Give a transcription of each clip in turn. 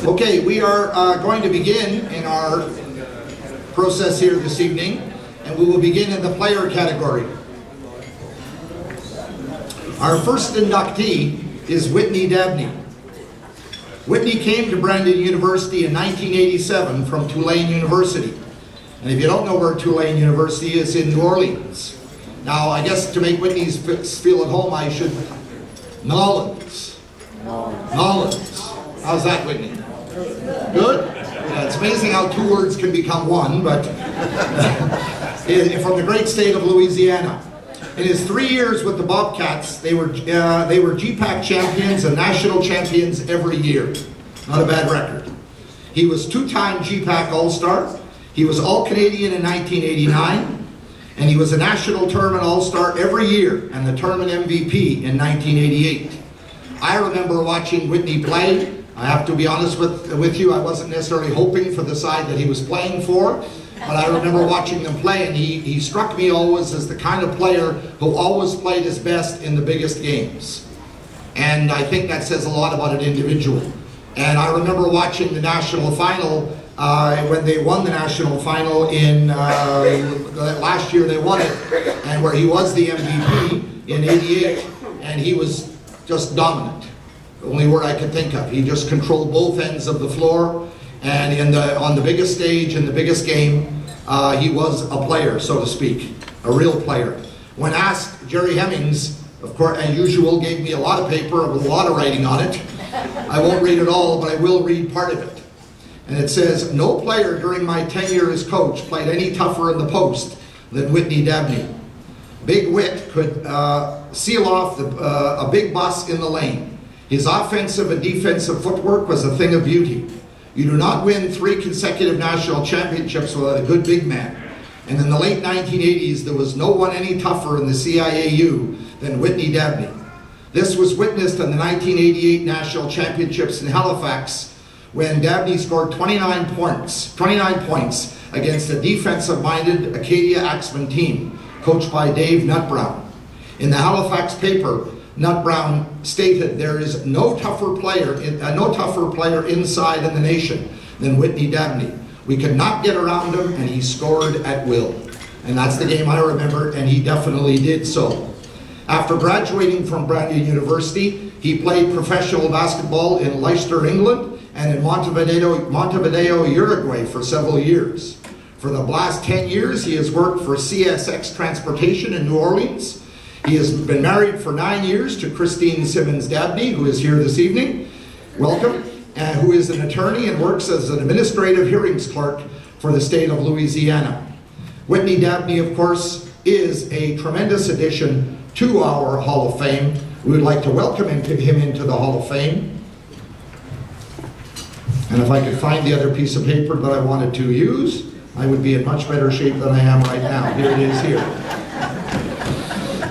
Okay, we are going to begin in our process here this evening, and we will begin in the player category. Our first inductee is Whitney Dabney. Whitney came to Brandon University in 1987 from Tulane University. And if you don't know where Tulane University is, in New Orleans. Now, I guess to make Whitney's feel at home, I should... Nolans. How's that, Whitney? Good? Yeah, it's amazing how two words can become one, but from the great state of Louisiana. In his 3 years with the Bobcats, they were GPAC champions and national champions every year. Not a bad record. He was two-time GPAC All-Star. He was All-Canadian in 1989, and he was a national tournament All-Star every year and the tournament MVP in 1988. I remember watching Whitney play. I have to be honest with you, I wasn't necessarily hoping for the side that he was playing for, but I remember watching them play, and he struck me always as the kind of player who always played his best in the biggest games. And I think that says a lot about an individual. And I remember watching the national final when they won the national final in last year. They won it, and where he was the MVP in '88, and he was just dominant. The only word I could think of. He just controlled both ends of the floor, and on the biggest stage in the biggest game, he was a player, so to speak, a real player. When asked, Jerry Hemmings, of course, as usual, gave me a lot of paper with a lot of writing on it. I won't read it all, but I will read part of it. And it says, "No player during my tenure as coach played any tougher in the post than Whitney Dabney. Big Whit could seal off a big bus in the lane. His offensive and defensive footwork was a thing of beauty. You do not win 3 consecutive national championships without a good big man. And in the late 1980s, there was no one any tougher in the CIAU than Whitney Dabney. This was witnessed in the 1988 national championships in Halifax, when Dabney scored 29 points against a defensive-minded Acadia Axeman team, coached by Dave Nutbrown. In the Halifax paper, Nutbrown stated, "There is no tougher player inside in the nation than Whitney Dabney. We could not get around him, and he scored at will." And that's the game I remember, and he definitely did so. After graduating from Brandon University, he played professional basketball in Leicester, England, and in Montevideo, Uruguay for several years. For the last 10 years, he has worked for CSX Transportation in New Orleans. He has been married for 9 years to Christine Simmons Dabney, who is here this evening. Welcome. And who is an attorney and works as an administrative hearings clerk for the state of Louisiana. Whitney Dabney, of course, is a tremendous addition to our Hall of Fame. We would like to welcome him into the Hall of Fame. And if I could find the other piece of paper that I wanted to use, I would be in much better shape than I am right now. Here it is here.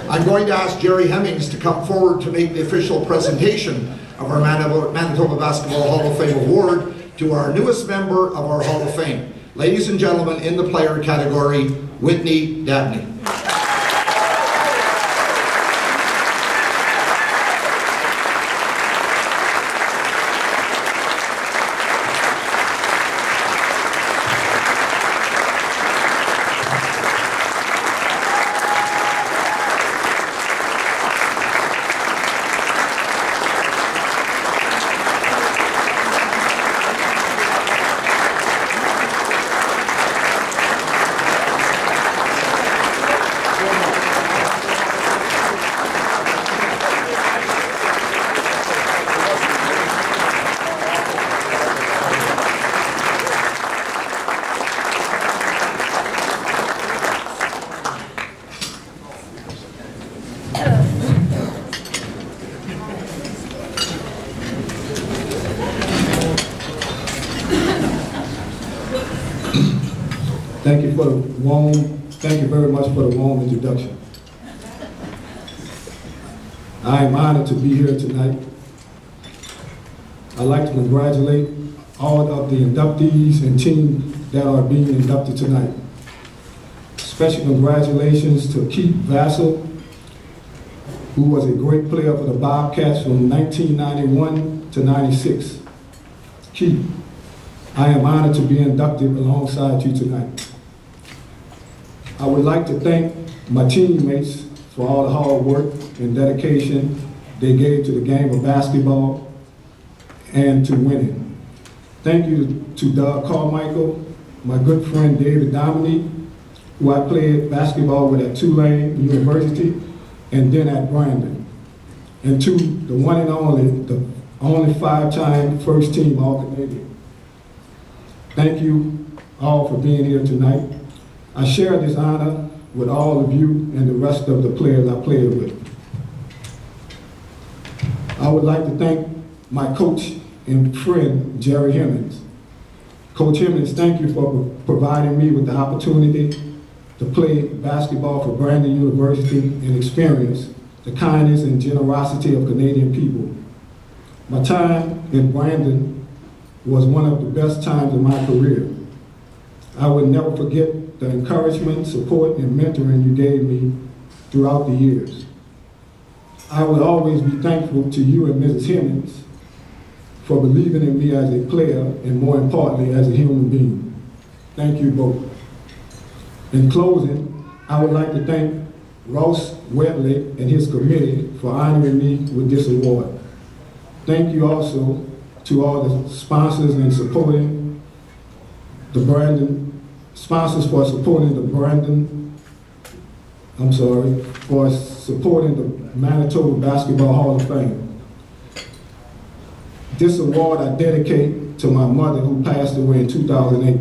I'm going to ask Jerry Hemmings to come forward to make the official presentation of our Manitoba Basketball Hall of Fame Award to our newest member of our Hall of Fame. Ladies and gentlemen, in the player category, Whitney Dabney. Thank you very much for the warm introduction. I am honored to be here tonight. I'd like to congratulate all of the inductees and team that are being inducted tonight. Special congratulations to Keith Vassell, who was a great player for the Bobcats from 1991 to 96. Keith, I am honored to be inducted alongside you tonight. I would like to thank my teammates for all the hard work and dedication they gave to the game of basketball and to winning. Thank you to Doug Carmichael, my good friend David Dominique, who I played basketball with at Tulane University and then at Brandon. And to the one and only, the only 5-time first team All-Canadian. Thank you all for being here tonight. I share this honor with all of you and the rest of the players I played with. I would like to thank my coach and friend, Jerry Hemmings. Coach Hemmings, thank you for providing me with the opportunity to play basketball for Brandon University and experience the kindness and generosity of Canadian people. My time in Brandon was one of the best times of my career. I will never forget the encouragement, support, and mentoring you gave me throughout the years. I will always be thankful to you and Mrs. Hemmings for believing in me as a player and, more importantly, as a human being. Thank you both. In closing, I would like to thank Ross Wetley and his committee for honoring me with this award. Thank you also to all the sponsors and supporting the Brandon, sponsors for supporting the Brandon, for supporting the Manitoba Basketball Hall of Fame. This award I dedicate to my mother who passed away in 2008.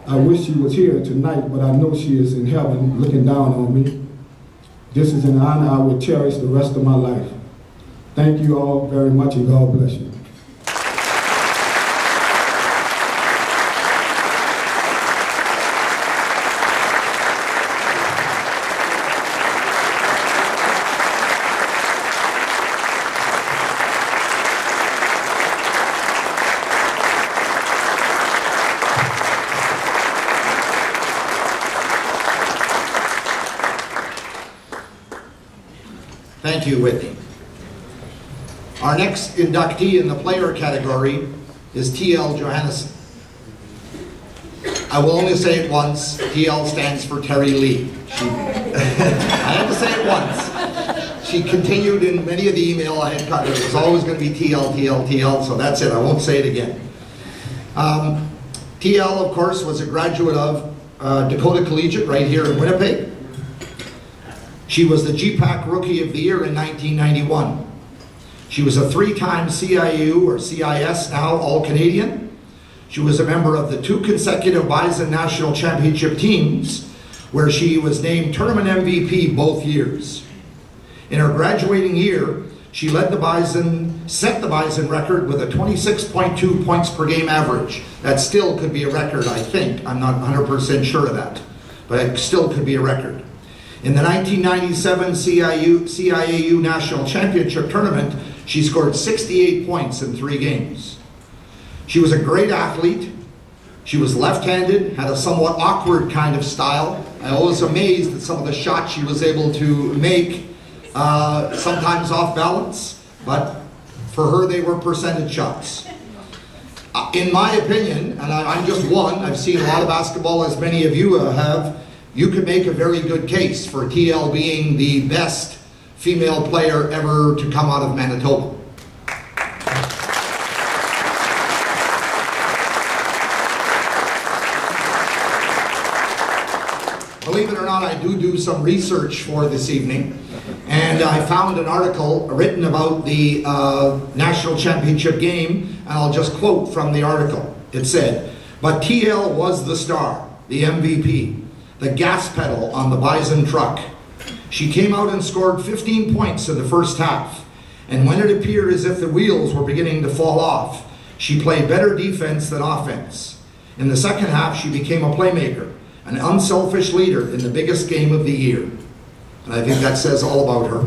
I wish she was here tonight, but I know she is in heaven looking down on me. This is an honor I will cherish the rest of my life. Thank you all very much, and God bless you. Thank you, Whitney. Our next inductee in the player category is T.L. Johannesson. I will only say it once. T.L. stands for Terry Lee. I had to say it once. She continued in many of the email I had cut. It was always going to be T.L., T.L., T.L., so that's it. I won't say it again. T.L., of course, was a graduate of Dakota Collegiate right here in Winnipeg. She was the GPAC Rookie of the Year in 1991. She was a 3-time CIU, or CIS now, All-Canadian. She was a member of the 2 consecutive Bison National Championship teams, where she was named Tournament MVP both years. In her graduating year, she led the Bison, set the Bison record with a 26.2 points per game average. That still could be a record, I think. I'm not 100% sure of that, but it still could be a record. In the 1997 CIAU National Championship Tournament, she scored 68 points in 3 games. She was a great athlete. She was left-handed, had a somewhat awkward kind of style. I was amazed at some of the shots she was able to make, sometimes off balance, but for her they were percentage shots. In my opinion, and I'm just one, I've seen a lot of basketball as many of you have, you could make a very good case for TL being the best female player ever to come out of Manitoba. Believe it or not, I do some research for this evening, and I found an article written about the National Championship game, and I'll just quote from the article. It said, "But TL was the star, the MVP, the gas pedal on the Bison truck. She came out and scored 15 points in the first half, and when it appeared as if the wheels were beginning to fall off, she played better defense than offense. In the second half, she became a playmaker, an unselfish leader in the biggest game of the year." And I think that says all about her.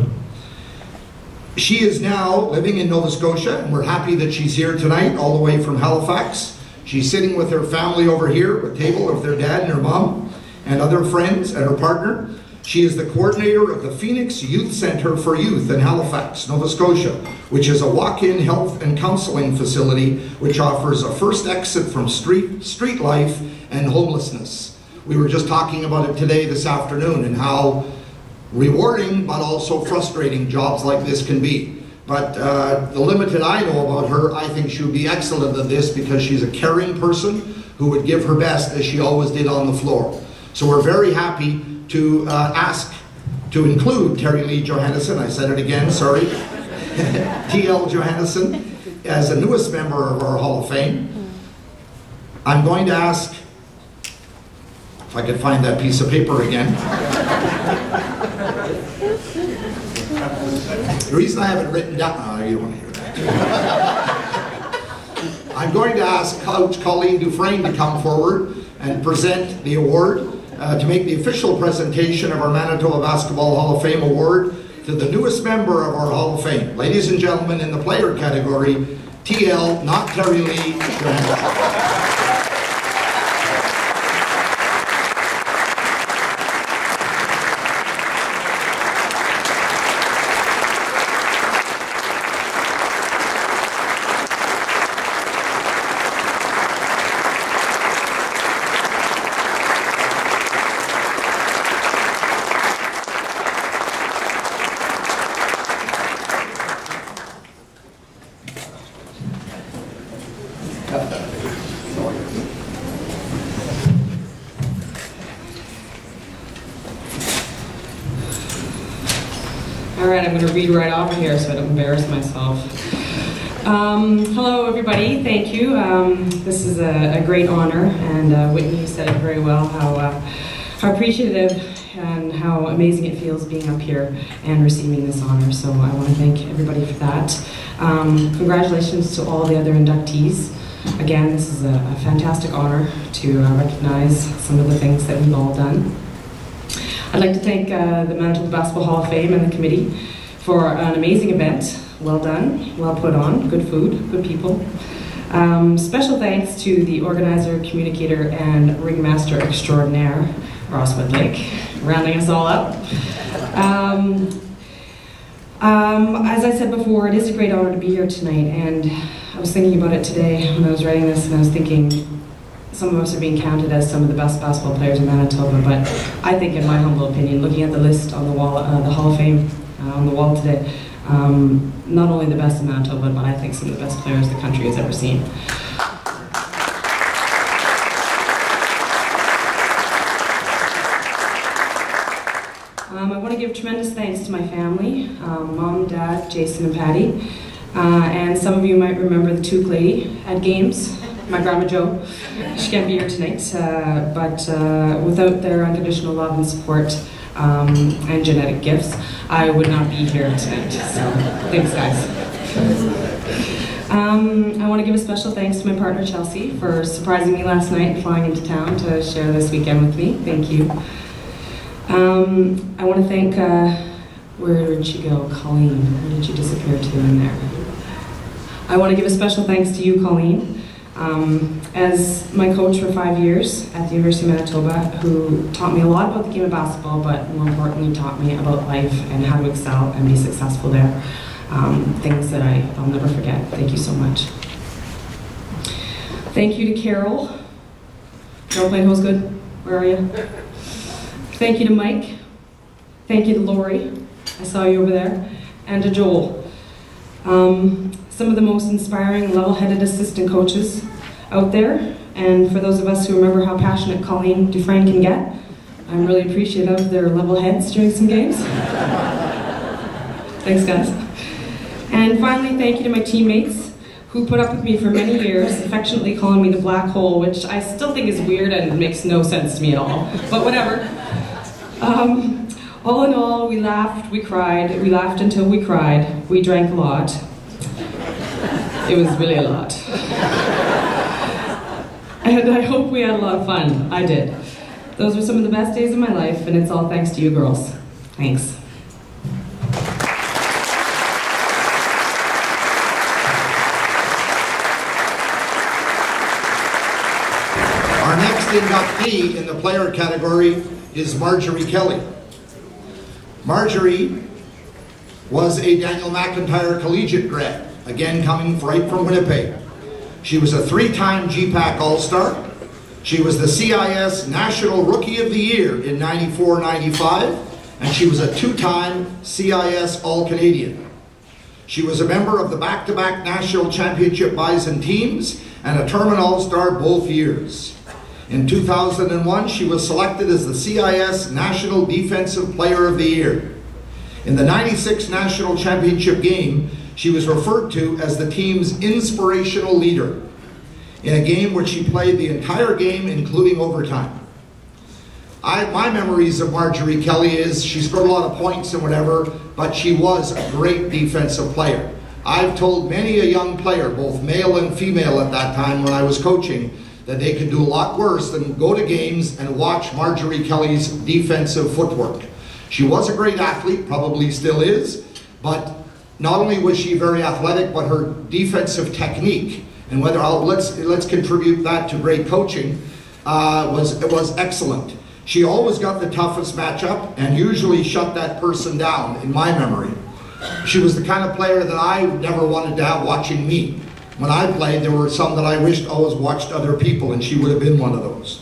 She is now living in Nova Scotia, and we're happy that she's here tonight, all the way from Halifax. She's sitting with her family over here, at a table with their dad and her mom, and other friends, and her partner. She is the coordinator of the Phoenix Youth Center for Youth in Halifax, Nova Scotia, which is a walk-in health and counseling facility which offers a first exit from street life and homelessness. We were just talking about it today, this afternoon, and how rewarding but also frustrating jobs like this can be. But the limited I know about her, I think she would be excellent at this because she's a caring person who would give her best as she always did on the floor. So we're very happy to ask to include Terry Lee Johannesson, I said it again, sorry, T.L. Johannesson, as the newest member of our Hall of Fame. I'm going to ask, if I could find that piece of paper again. The reason I have it written down, oh, you don't want to hear that. I'm going to ask Coach Colleen Dufresne to come forward and present the award, to make the official presentation of our Manitoba Basketball Hall of Fame Award to the newest member of our Hall of Fame. Ladies and gentlemen, in the player category, TL, not Terry Lee Johannesson. Alright, I'm going to read right off here so I don't embarrass myself. Hello everybody, thank you. This is a great honor, and Whitney said it very well, how appreciative and how amazing it feels being up here and receiving this honor. So I want to thank everybody for that. Congratulations to all the other inductees. Again, this is a fantastic honor to recognize some of the things that we've all done. I'd like to thank the Manitoba Basketball Hall of Fame and the committee for an amazing event. Well done, well put on, good food, good people. Special thanks to the organizer, communicator, and ringmaster extraordinaire, Ross Woodlake, rounding us all up. As I said before, it is a great honor to be here tonight, and I was thinking about it today when I was writing this, and I was thinking, some of us are being counted as some of the best basketball players in Manitoba, but I think, in my humble opinion, looking at the list on the wall, the Hall of Fame on the wall today, not only the best in Manitoba, but I think some of the best players the country has ever seen. I want to give tremendous thanks to my family, Mom, Dad, Jason, and Patty, and some of you might remember the Took lady at games. My grandma Jo. She can't be here tonight, but without their unconditional love and support and genetic gifts, I would not be here tonight. So, thanks guys. I want to give a special thanks to my partner Chelsea for surprising me last night and flying into town to share this weekend with me. Thank you. I want to thank, where did she go? Colleen. Where did she disappear to in there? I want to give a special thanks to you, Colleen. As my coach for 5 years at the University of Manitoba, who taught me a lot about the game of basketball, but more importantly taught me about life and how to excel and be successful there. Things that I'll never forget. Thank you so much. Thank you to Carol. Carol playing hose good? Where are you? Thank you to Mike. Thank you to Lori. I saw you over there. And to Joel. Some of the most inspiring, level-headed assistant coaches out there, and for those of us who remember how passionate Colleen Dufresne can get, I'm really appreciative of their level heads during some games. Thanks guys. And finally, thank you to my teammates who put up with me for many years, affectionately calling me the black hole, which I still think is weird and makes no sense to me at all, but whatever. All in all, we laughed, we cried, we laughed until we cried, we drank a lot. It was really a lot. And I hope we had a lot of fun. I did. Those were some of the best days of my life, and it's all thanks to you girls. Thanks. Our next inductee in the player category is Marjorie Kelly. Marjorie was a Daniel McIntyre collegiate grad, again coming right from Winnipeg. She was a 3-time GPAC All-Star. She was the CIS National Rookie of the Year in 94-95, and she was a 2-time CIS All-Canadian. She was a member of the back-to-back National Championship Bison teams and a Tournament All-Star both years. In 2001, she was selected as the CIS National Defensive Player of the Year. In the 96 National Championship game, she was referred to as the team's inspirational leader in a game which she played the entire game, including overtime. My memories of Marjorie Kelly is she scored a lot of points and whatever, but she was a great defensive player. I've told many a young player, both male and female at that time when I was coaching, that they could do a lot worse than go to games and watch Marjorie Kelly's defensive footwork. She was a great athlete, probably still is, but not only was she very athletic, but her defensive technique, and whether let's contribute that to great coaching, was excellent. She always got the toughest matchup and usually shut that person down, in my memory. She was the kind of player that I never wanted to have watching me. When I played, there were some that I wished always watched other people, and she would have been one of those.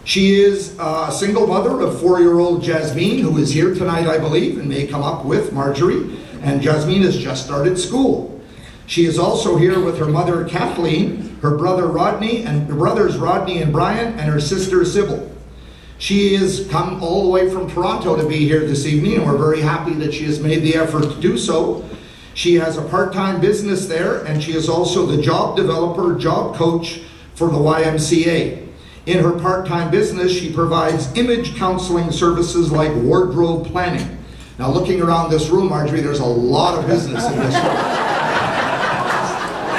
She is a single mother of 4-year-old Jasmine, who is here tonight, I believe, and may come up with Marjorie. And Jasmine has just started school. She is also here with her mother, Kathleen, her brother Rodney, and her brothers Rodney and Brian, and her sister Sybil. She has come all the way from Toronto to be here this evening, and we're very happy that she has made the effort to do so. She has a part-time business there, and she is also the job developer, job coach for the YMCA. In her part-time business, she provides image counseling services like wardrobe planning. Now, looking around this room, Marjorie, there's a lot of business in this room.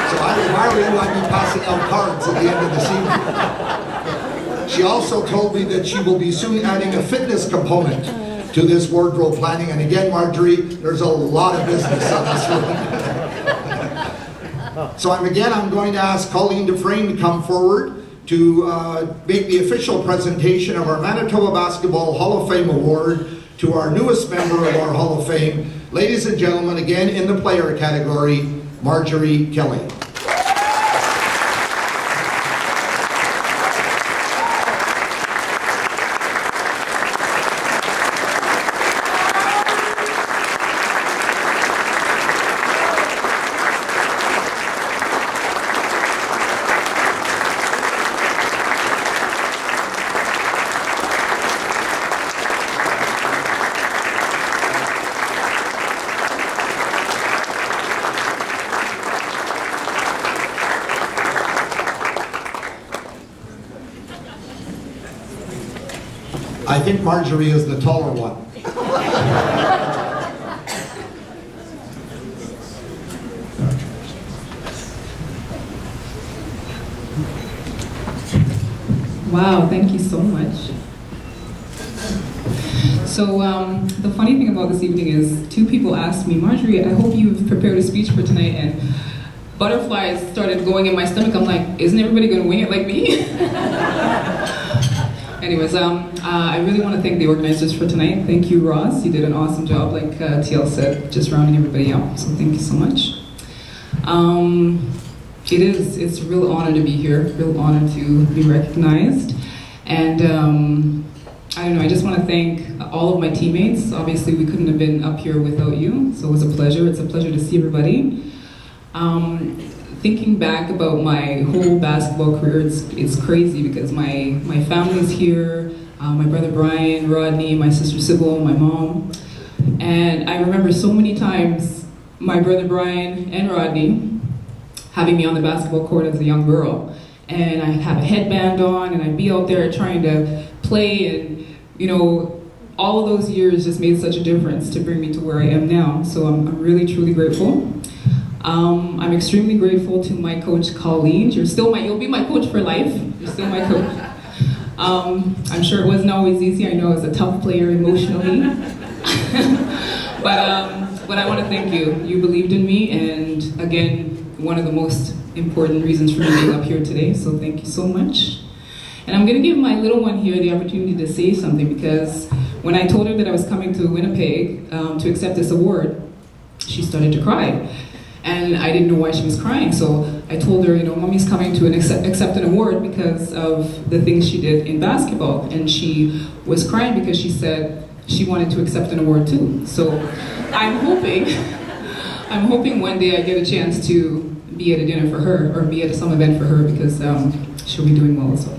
So I admire you, I'd be passing out cards at the end of this evening. She also told me that she will be soon adding a fitness component to this wardrobe planning. And again, Marjorie, there's a lot of business on this room. So I'm going to ask Colleen Dufresne to come forward to make the official presentation of our Manitoba Basketball Hall of Fame Award to our newest member of our Hall of Fame. Ladies and gentlemen, again in the player category, Marjorie Kelly. I think Marjorie is the taller one. Wow, thank you so much. So the funny thing about this evening is 2 people asked me, Marjorie, I hope you've prepared a speech for tonight, and butterflies started going in my stomach. I'm like, isn't everybody going to wing it like me? Anyways, I really want to thank the organizers for tonight. Thank you, Ross. You did an awesome job, like TL said, just rounding everybody out. So thank you so much. It's a real honor to be here, real honor to be recognized. And I don't know, I just want to thank all of my teammates. Obviously, we couldn't have been up here without you, so it was a pleasure. It's a pleasure to see everybody. Thinking back about my whole basketball career, it's crazy because my family's here, my brother Brian, Rodney, my sister Sybil, my mom. And I remember so many times my brother Brian and Rodney having me on the basketball court as a young girl. And I'd have a headband on and I'd be out there trying to play, and you know, all of those years just made such a difference to bring me to where I am now. So I'm really, truly grateful. I'm extremely grateful to my coach, Colleen. You'll be my coach for life. You're still my coach. I'm sure it wasn't always easy. I know I was a tough player emotionally. but I want to thank you. You believed in me, and again, one of the most important reasons for me being up here today, so thank you so much. And I'm going to give my little one here the opportunity to say something, because when I told her that I was coming to Winnipeg to accept this award, she started to cry. And I didn't know why she was crying, so I told her, you know, Mommy's coming to accept an award because of the things she did in basketball. And she was crying because she said she wanted to accept an award too. So I'm hoping one day I get a chance to be at a dinner for her, or be at some event for her, because she'll be doing well also.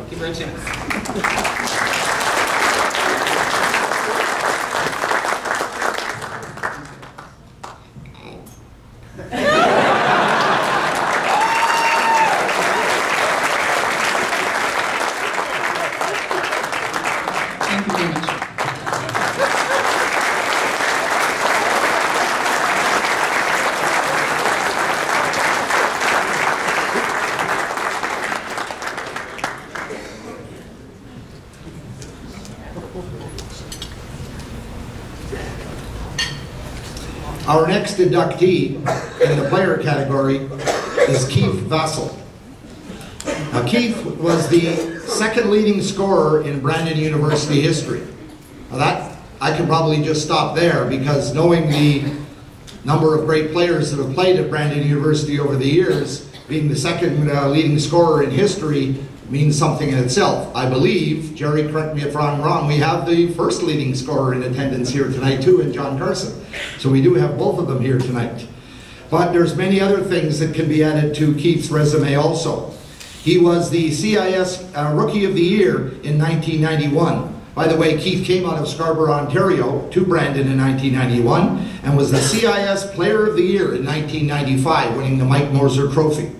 Give her a chance. Thank you very much. Our next inductee in the player category is Keith Vassell. Now, Keith was the second leading scorer in Brandon University history. Now that, I could probably just stop there, because knowing the number of great players that have played at Brandon University over the years, being the second leading scorer in history means something in itself. I believe, Jerry, correct me if I'm wrong, we have the first leading scorer in attendance here tonight too, in John Carson. So we do have both of them here tonight. But there's many other things that can be added to Keith's resume also. He was the CIS Rookie of the Year in 1991. By the way, Keith came out of Scarborough, Ontario to Brandon in 1991 and was the CIS Player of the Year in 1995, winning the Mike Moser Trophy.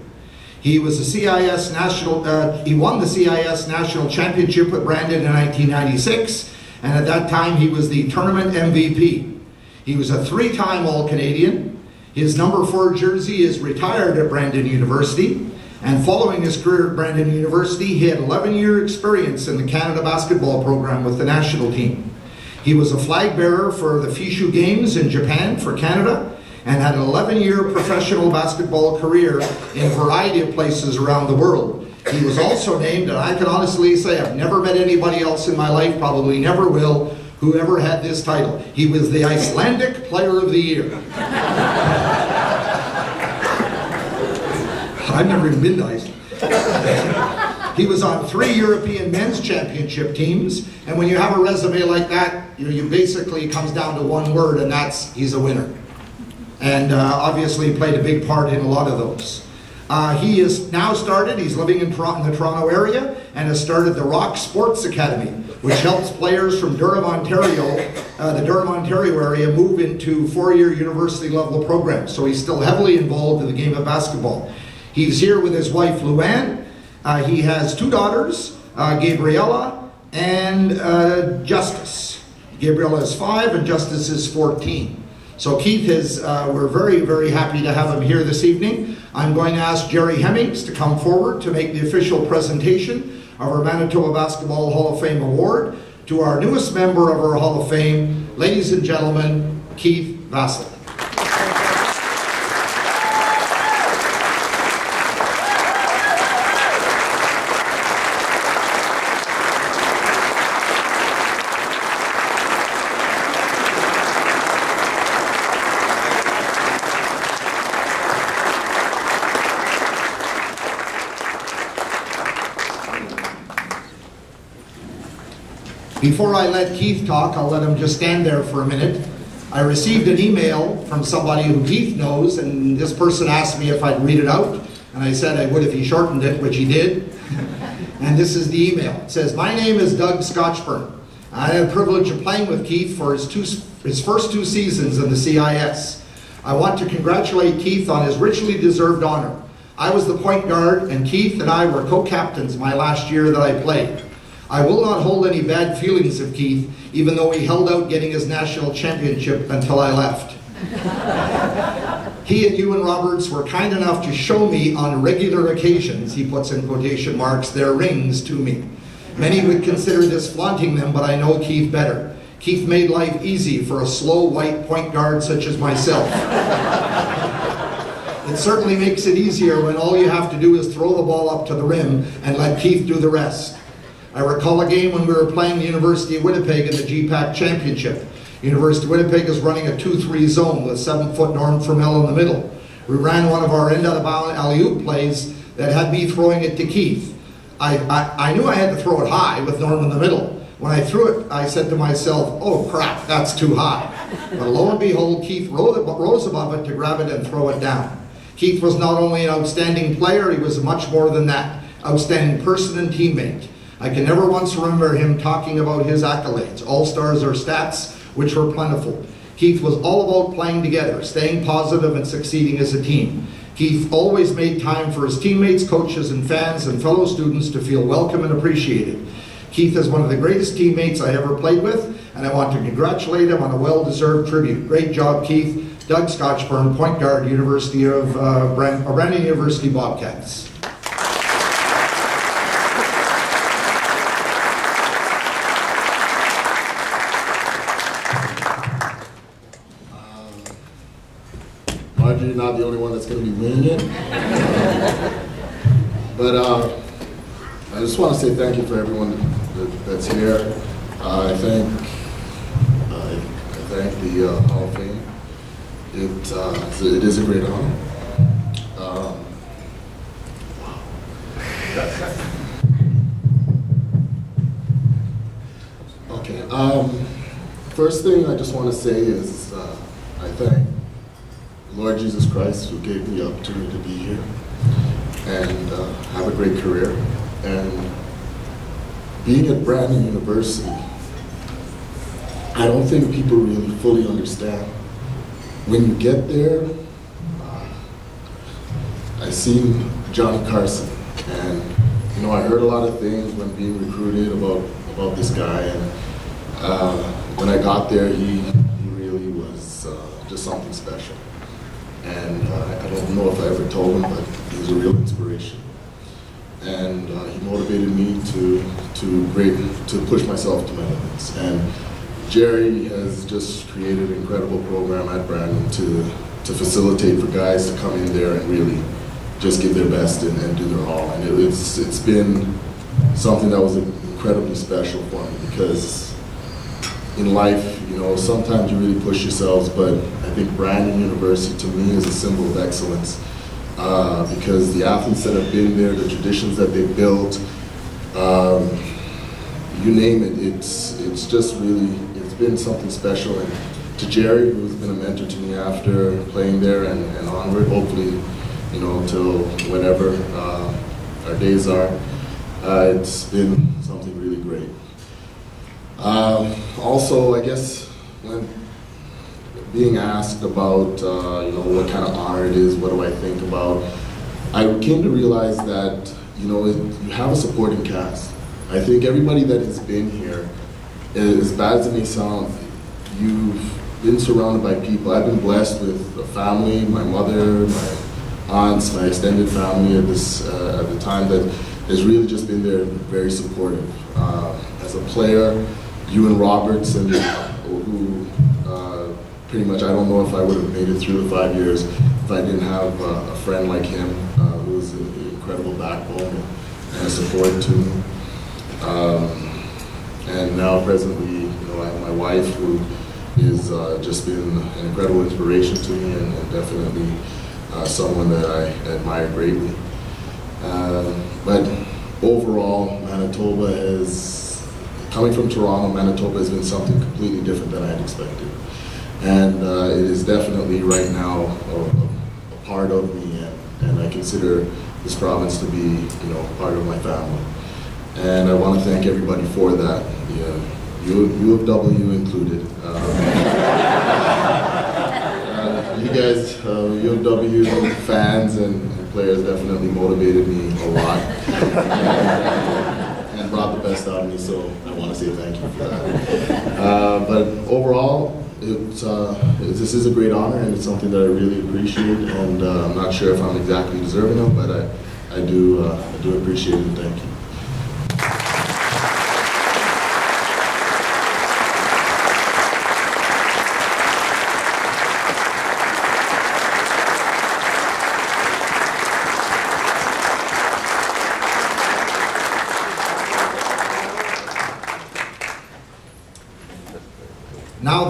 He was the CIS National, he won the CIS National Championship with Brandon in 1996, and at that time he was the tournament MVP. He was a three-time All-Canadian. His number 4 jersey is retired at Brandon University, and following his career at Brandon University, he had 11-year experience in the Canada basketball program with the national team. He was a flag bearer for the Fishu Games in Japan for Canada, and had an 11-year professional basketball career in a variety of places around the world. He was also named, and I can honestly say I've never met anybody else in my life, probably never will, who ever had this title. He was the Icelandic Player of the Year. I've never even been to Iceland. He was on 3 European men's championship teams, and when you have a resume like that, you basically, it comes down to one word, and that's, he's a winner. And obviously played a big part in a lot of those. He is now started, he's living in the Toronto area, and has started the Rock Sports Academy, which helps players from Durham, Ontario, the Durham, Ontario area, move into 4-year university level programs. So he's still heavily involved in the game of basketball. He's here with his wife, Luann. He has 2 daughters, Gabriella and Justice. Gabriella is 5 and Justice is 14. So Keith is, we're very, very happy to have him here this evening. I'm going to ask Jerry Hemmings to come forward to make the official presentation of our Manitoba Basketball Hall of Fame Award to our newest member of our Hall of Fame, ladies and gentlemen, Keith Vassell. Before I let Keith talk, I'll let him just stand there for a minute. I received an email from somebody who Keith knows, and this person asked me if I'd read it out, and I said I would if he shortened it, which he did. And this is the email. It says, "My name is Doug Scotchburn. I had the privilege of playing with Keith for his first 2 seasons in the CIS. I want to congratulate Keith on his richly deserved honor. I was the point guard, and Keith and I were co-captains my last year that I played. I will not hold any bad feelings of Keith, even though he held out getting his national championship until I left. He and Ewan Roberts were kind enough to show me on regular occasions," he puts in quotation marks, "their rings to me. Many would consider this flaunting them, but I know Keith better. Keith made life easy for a slow white point guard such as myself. It certainly makes it easier when all you have to do is throw the ball up to the rim and let Keith do the rest. I recall a game when we were playing the University of Winnipeg in the GPAC Championship. University of Winnipeg is running a 2-3 zone with 7-foot Norm Fermel in the middle. We ran one of our end-of-the-bound alley-oop plays that had me throwing it to Keith. I knew I had to throw it high with Norm in the middle. When I threw it, I said to myself, oh crap, that's too high. But lo and behold, Keith rose above it to grab it and throw it down. Keith was not only an outstanding player, he was much more than that. Outstanding person and teammate. I can never once remember him talking about his accolades, all-stars or stats, which were plentiful. Keith was all about playing together, staying positive and succeeding as a team. Keith always made time for his teammates, coaches, and fans and fellow students to feel welcome and appreciated. Keith is one of the greatest teammates I ever played with, and I want to congratulate him on a well-deserved tribute. Great job, Keith. Doug Scotchburn, point guard, University of Brandon University Bobcats. Margie, you're not the only one that's going to be winning it. But I just want to say thank you for everyone that's here. I thank the Hall of Fame. It is a great honor. Okay. First thing I just want to say is I thank Lord Jesus Christ who gave me the opportunity to be here and have a great career. And being at Brandon University, I don't think people really fully understand. When you get there, I seen Johnny Carson, and you know I heard a lot of things when being recruited about this guy, and when I got there, he really was just something special. And I don't know if I ever told him, but he was a real inspiration. And he motivated me to push myself to my limits. And Jerry has just created an incredible program at Brandon to facilitate for guys to come in there and really just give their best and do their all. And it's been something that was incredibly special for me, because in life, you know, sometimes you really push yourselves, but I think Brandon University to me is a symbol of excellence. Because the athletes that have been there, the traditions that they've built, you name it, it's just really, it's been something special. And to Jerry, who's been a mentor to me after playing there and onward, hopefully, you know, till whenever our days are, it's been something really great. Also, I guess, when being asked about, you know, what kind of honor it is, what do I think about, I came to realize that, you know, you have a supporting cast. I think everybody that has been here, as bad as it may sound, you've been surrounded by people. I've been blessed with a family, my mother, my aunts, my extended family at the time that has really just been there, very supportive. As a player, Ewan Roberts, and who pretty much, I don't know if I would have made it through the 5 years if I didn't have a friend like him who was an incredible backbone and a support to me. And now presently, you know, I have my wife who has just been an incredible inspiration to me, and definitely someone that I admire greatly. But overall, Manitoba is, coming from Toronto, Manitoba has been something completely different than I had expected. And it is definitely right now a part of me, and I consider this province to be, you know, part of my family. And I want to thank everybody for that, U of W included. You guys, U of W fans and players definitely motivated me a lot and brought the best out of me, so I want to say thank you for that. But overall, this is a great honor, and it's something that I really appreciate, and I'm not sure if I'm exactly deserving of, but I do appreciate it, and thank you.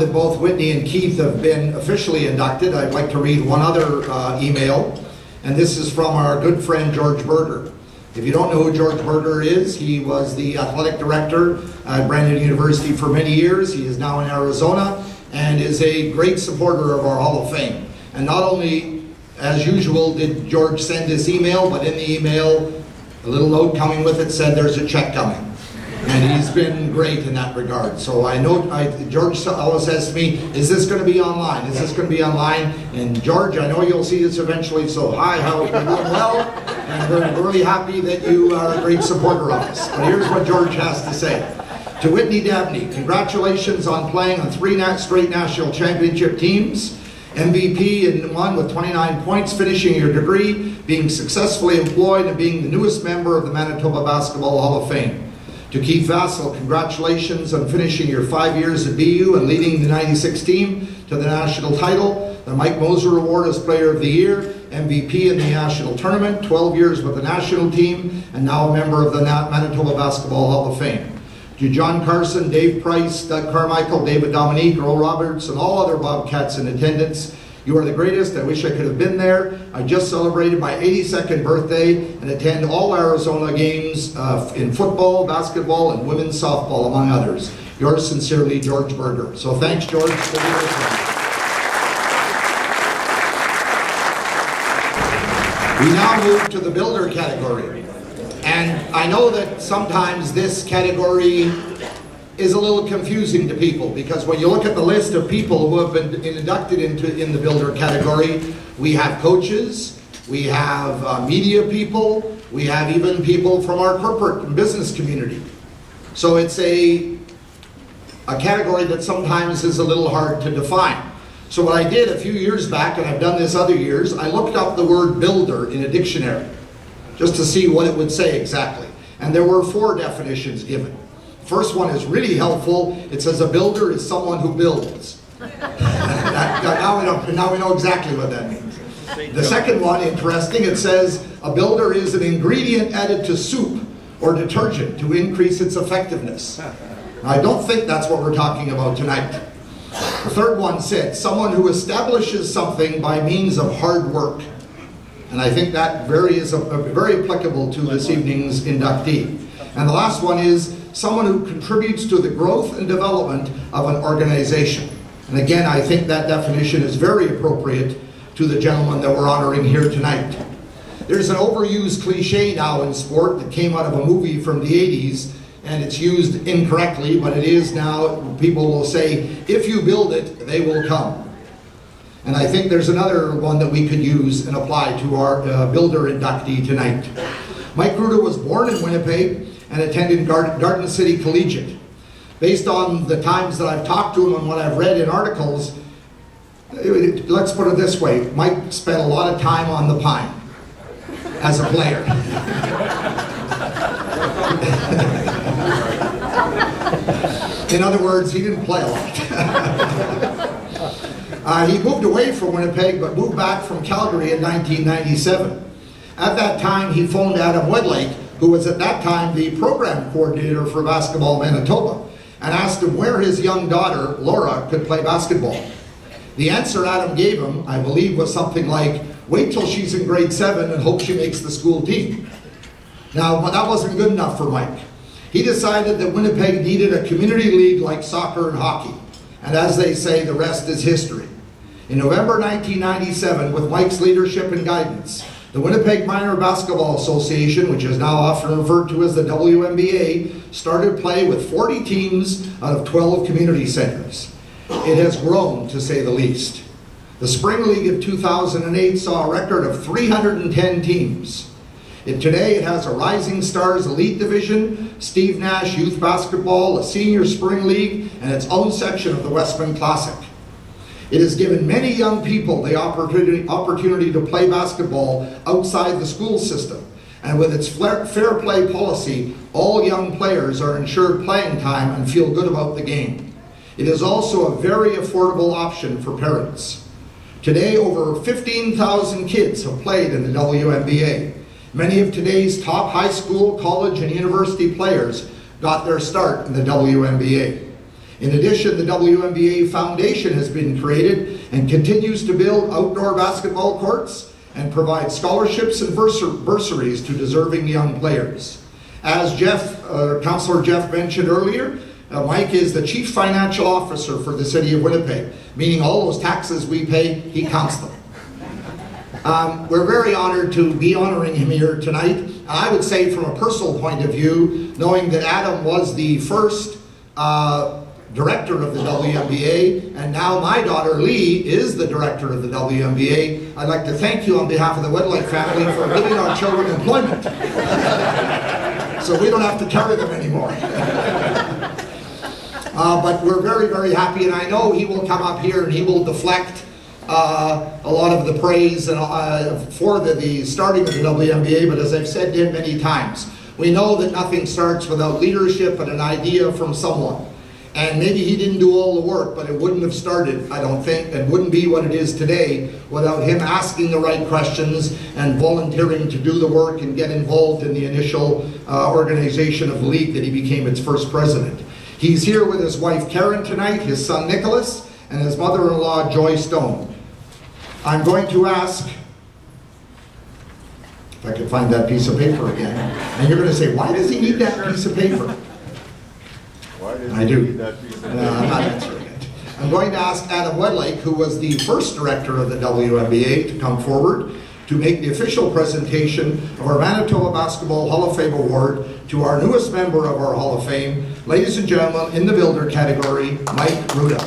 that both Whitney and Keith have been officially inducted, I'd like to read one other email, and this is from our good friend George Berger. If you don't know who George Berger is, he was the athletic director at Brandon University for many years. He is now in Arizona and is a great supporter of our Hall of Fame. And not only, as usual, did George send this email, but in the email, a little note coming with it said there's a check coming. And he's been great in that regard. So I know, George always says to me, is this going to be online? Is this going to be online? And George, I know you'll see this eventually, so hi, how are you doing? Well, and we're really happy that you are a great supporter of us. But here's what George has to say. To Whitney Dabney, congratulations on playing on 3 straight national championship teams. MVP in one with 29 points, finishing your degree, being successfully employed, and being the newest member of the Manitoba Basketball Hall of Fame. To Keith Vassell, congratulations on finishing your 5 years at BU and leading the 96 team to the national title, the Mike Moser Award as Player of the Year, MVP in the national tournament, 12 years with the national team, and now a member of the Manitoba Basketball Hall of Fame. To John Carson, Dave Price, Doug Carmichael, David Dominique, Earl Roberts, and all other Bobcats in attendance, you are the greatest. I wish I could have been there. I just celebrated my 82nd birthday and attend all Arizona games in football, basketball, and women's softball, among others. Yours sincerely, George Berger. So thanks, George. We now move to the builder category. And I know that sometimes this category is a little confusing to people, because when you look at the list of people who have been inducted in the builder category, we have coaches, we have media people, we have even people from our corporate and business community. So it's a category that sometimes is a little hard to define. So what I did a few years back, and I've done this other years, I looked up the word builder in a dictionary just to see what it would say exactly. And there were 4 definitions given. First one is really helpful. It says a builder is someone who builds. Now we know exactly what that means. The second one, interesting, it says a builder is an ingredient added to soup or detergent to increase its effectiveness. Now, I don't think that's what we're talking about tonight. The third one said someone who establishes something by means of hard work. And I think that is very applicable to this evening's inductee. And the last one is someone who contributes to the growth and development of an organization. And again, I think that definition is very appropriate to the gentleman that we're honoring here tonight. There's an overused cliche now in sport that came out of a movie from the 80s, and it's used incorrectly, but it is now. People will say, if you build it, they will come. And I think there's another one that we could use and apply to our builder inductee tonight. Mike Ruda was born in Winnipeg and attended Garden City Collegiate. Based on the times that I've talked to him and what I've read in articles, let's put it this way, Mike spent a lot of time on the Pine as a player. In other words, he didn't play a lot. He moved away from Winnipeg, but moved back from Calgary in 1997. At that time, he phoned Adam Wedlake, who was at that time the program coordinator for Basketball Manitoba, and asked him where his young daughter, Laura, could play basketball. The answer Adam gave him, I believe, was something like, wait till she's in grade 7 and hope she makes the school team. Now, that wasn't good enough for Mike. He decided that Winnipeg needed a community league like soccer and hockey. And as they say, the rest is history. In November 1997, with Mike's leadership and guidance, the Winnipeg Minor Basketball Association, which is now often referred to as the WNBA, started play with 40 teams out of 12 community centers. It has grown, to say the least. The Spring League of 2008 saw a record of 310 teams. Today it has a Rising Stars Elite Division, Steve Nash Youth Basketball, a Senior Spring League, and its own section of the Westman Classic. It has given many young people the opportunity to play basketball outside the school system. And with its fair play policy, all young players are ensured playing time and feel good about the game. It is also a very affordable option for parents. Today, over 15,000 kids have played in the WNBA. Many of today's top high school, college, and university players got their start in the WNBA. In addition, the WNBA Foundation has been created and continues to build outdoor basketball courts and provide scholarships and bursaries to deserving young players. As Councillor Jeff mentioned earlier, Mike is the Chief Financial Officer for the City of Winnipeg, meaning all those taxes we pay, he counts them. We're very honored to be honoring him here tonight. I would say from a personal point of view, knowing that Adam was the first director of the WNBA, and now my daughter Lee is the director of the WNBA, I'd like to thank you on behalf of the Wedlake family for giving our children employment. So we don't have to carry them anymore. But we're very, very happy, and I know he will come up here and he will deflect a lot of the praise for the starting of the WNBA, but as I've said to him many times, we know that nothing starts without leadership and an idea from someone. And maybe he didn't do all the work, but it wouldn't have started, I don't think, and wouldn't be what it is today without him asking the right questions and volunteering to do the work and get involved in the initial organization of the league that he became its first president. He's here with his wife Karen tonight, his son Nicholas, and his mother-in-law Joy Stone. I'm going to ask, if I can find that piece of paper again, and you're going to say, why does he need that piece of paper? I do. I'm not answering it. I'm going to ask Adam Wedlake, who was the first director of the WNBA, to come forward to make the official presentation of our Manitoba Basketball Hall of Fame Award to our newest member of our Hall of Fame. Ladies and gentlemen, in the builder category, Mike Ruda.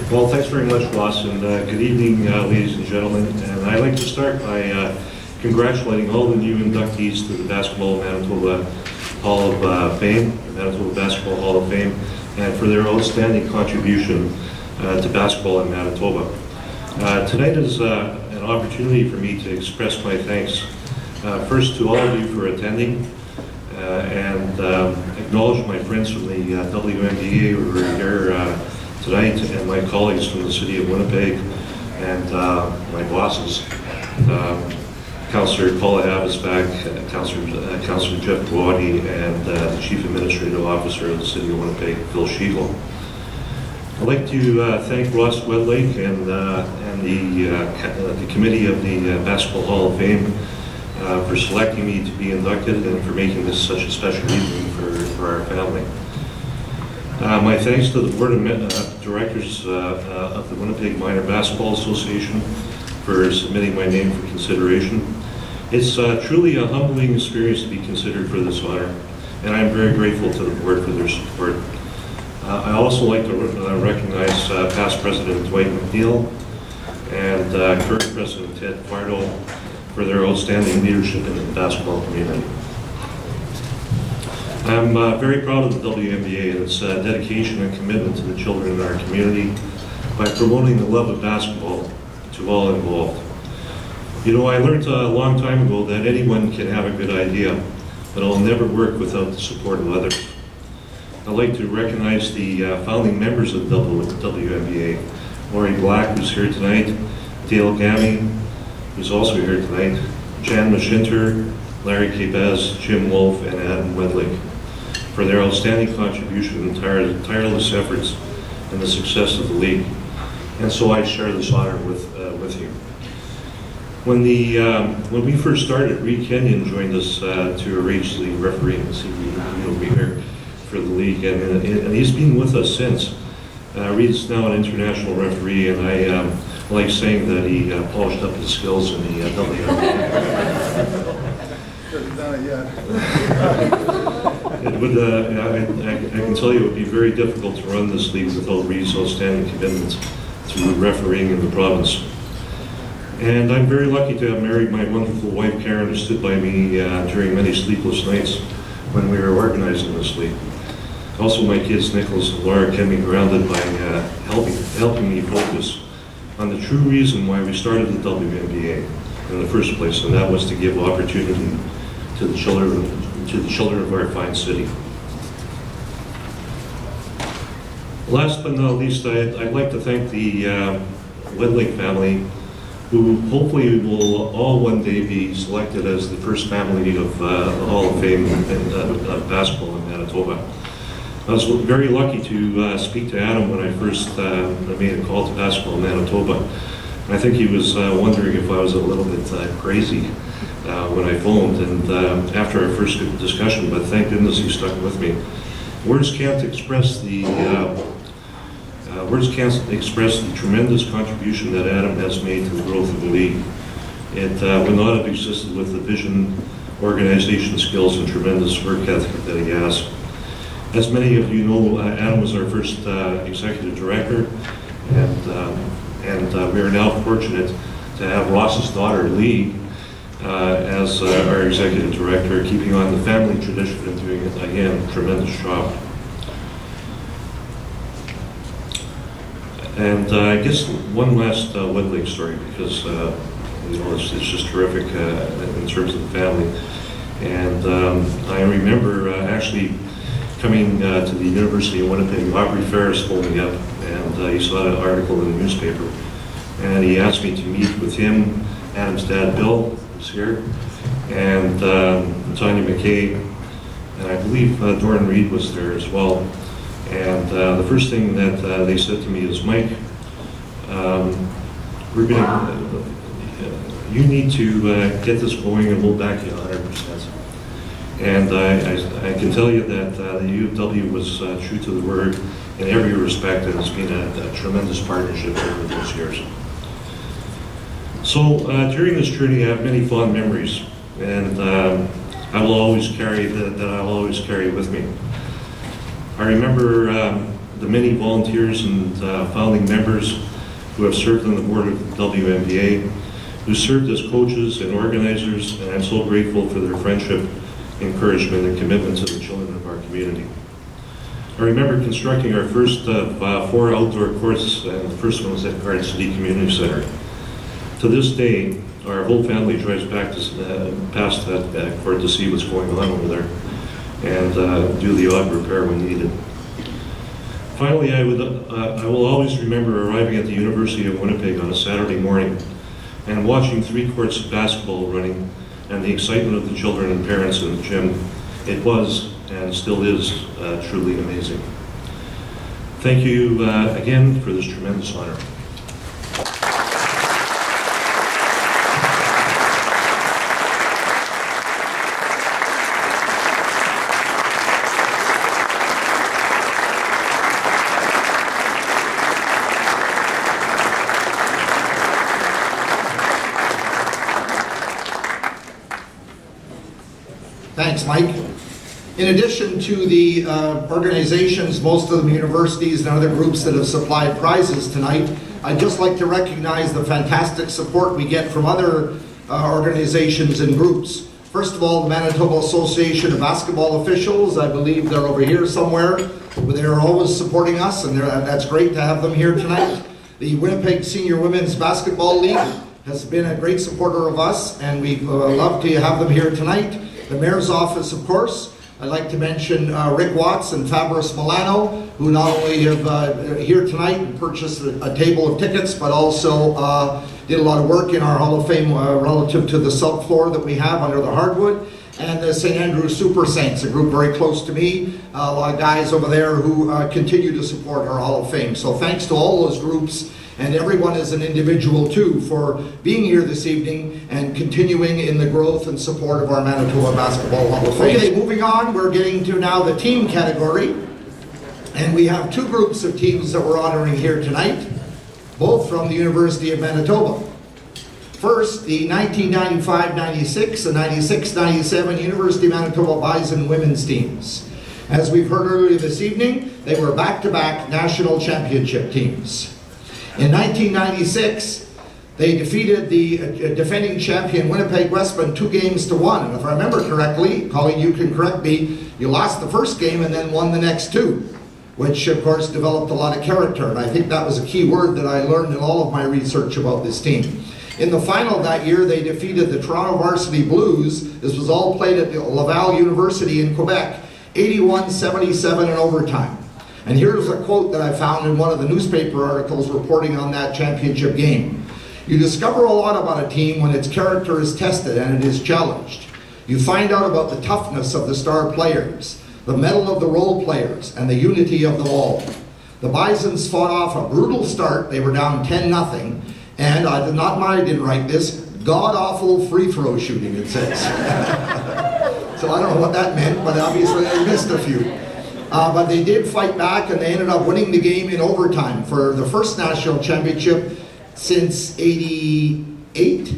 Well, thanks very much, Ross, and good evening, ladies and gentlemen. And I'd like to start by congratulating all the new inductees to the Basketball Manitoba Hall of Fame, the Manitoba Basketball Hall of Fame, and for their outstanding contribution to basketball in Manitoba. Tonight is an opportunity for me to express my thanks first to all of you for attending and acknowledge my friends from the WNBA who are here tonight, and my colleagues from the City of Winnipeg, and my bosses, Councillor Paula Havasback, Councillor Jeff Guadi, and the Chief Administrative Officer of the City of Winnipeg, Phil Schiegel. I'd like to thank Ross Wedlake and the committee of the Basketball Hall of Fame for selecting me to be inducted and for making this such a special evening for our family. My thanks to the Board of Directors of the Winnipeg Minor Basketball Association for submitting my name for consideration. It's truly a humbling experience to be considered for this honor, and I'm very grateful to the Board for their support. I also like to recognize past President Dwight McNeil and current President Ted Fardo for their outstanding leadership in the basketball community. I'm very proud of the WNBA and its dedication and commitment to the children in our community by promoting the love of basketball to all involved. You know, I learned a long time ago that anyone can have a good idea, but it'll never work without the support of others. I'd like to recognize the founding members of the WNBA, Lori Black, who's here tonight, Dale Gammy, who's also here tonight, Jan Mashinter, Larry Cabez, Jim Wolf, and Adam Wedlake, for their outstanding contribution and tireless efforts in the success of the league. And so I share this honor with you. When we first started, Reed Kenyon joined us to arrange the refereeing. He'll be here for the league, and he's been with us since. Reed's now an international referee, and I like saying that he polished up his skills in the WNBA. It would, I can tell you it would be very difficult to run this league without Reed's outstanding commitment to refereeing in the province. And I'm very lucky to have married my wonderful wife, Karen, who stood by me during many sleepless nights when we were organizing this league. Also, my kids, Nicholas and Laura, kept me grounded by helping me focus on the true reason why we started the WNBA in the first place, and that was to give opportunity to the children of our fine city. Last but not least, I'd like to thank the Wedlake family, who hopefully will all one day be selected as the first family of the Hall of Fame of basketball in Manitoba. I was very lucky to speak to Adam when I first made a call to basketball in Manitoba. And I think he was wondering if I was a little bit crazy when I phoned, and after our first discussion, but thank goodness he stuck with me. Words can't express the tremendous contribution that Adam has made to the growth of the league. It would not have existed with the vision, organization skills, and tremendous work ethic that he has. As many of you know, Adam was our first executive director, and we are now fortunate to have Ross's daughter, Lee, as our executive director, keeping on the family tradition and doing, again, a tremendous job. And I guess one last Wedlake story, because you know, it's just terrific in terms of the family. And I remember actually coming to the University of Winnipeg. Aubrey Ferris pulled me up, and he saw an article in the newspaper, and he asked me to meet with him, Adam's dad, Bill, who's here, and Tanya McKay, and I believe Doran Reed was there as well. And the first thing that they said to me is, Mike, you need to get this going, and we'll back you 100%. And I can tell you that the U of W was true to the word in every respect, and it's been a tremendous partnership over those years. So during this journey, I have many fond memories, and I will always carry that I'll always carry with me. I remember the many volunteers and founding members who have served on the board of the WNBA, who served as coaches and organizers, and I'm so grateful for their friendship, encouragement, and commitment to the children of our community. I remember constructing our first 4 outdoor courts, and the first one was at Garden City Community Center. To this day, our whole family drives back to, past that court to see what's going on over there, and do the odd repair when needed. Finally, I will always remember arriving at the University of Winnipeg on a Saturday morning and watching 3 courts of basketball running, and the excitement of the children and parents in the gym. It was, and still is, truly amazing. Thank you again for this tremendous honor. Thanks, Mike. In addition to the organizations, most of them universities and other groups that have supplied prizes tonight, I'd just like to recognize the fantastic support we get from other organizations and groups. First of all, the Manitoba Association of Basketball Officials, I believe they're over here somewhere. They're always supporting us, and that's great to have them here tonight. The Winnipeg Senior Women's Basketball League has been a great supporter of us, and we love to have them here tonight. The Mayor's Office, of course. I'd like to mention Rick Watts and Fabrice Milano, who not only have here tonight and purchased a table of tickets, but also did a lot of work in our Hall of Fame relative to the subfloor that we have under the hardwood. And the St. Andrew Super Saints, a group very close to me, a lot of guys over there who continue to support our Hall of Fame. So thanks to all those groups, and everyone as an individual too, for being here this evening and continuing in the growth and support of our Manitoba Basketball Hall of Fame. Okay, moving on, we're getting to now the team category. And we have 2 groups of teams that we're honoring here tonight, both from the University of Manitoba. First, the 1995-96 and 96-97 University of Manitoba Bison women's teams. As we've heard earlier this evening, they were back-to-back national championship teams. In 1996, They defeated the defending champion Winnipeg Westman 2-1. And if I remember correctly, Colleen, you can correct me, you lost the first game and then won the next 2, which of course developed a lot of character. And I think that was a key word that I learned in all of my research about this team. In the final that year, they defeated the Toronto Varsity Blues. This was all played at Laval University in Quebec, 81-77 in overtime. And here's a quote that I found in one of the newspaper articles reporting on that championship game. You discover a lot about a team when its character is tested and it is challenged. You find out about the toughness of the star players, the mettle of the role players, and the unity of them all. The Bisons fought off a brutal start. They were down 10-0. And I didn't write this, god-awful free throw shooting, it says. So I don't know what that meant, but obviously they missed a few. But they did fight back, and they ended up winning the game in overtime for the first national championship since '88.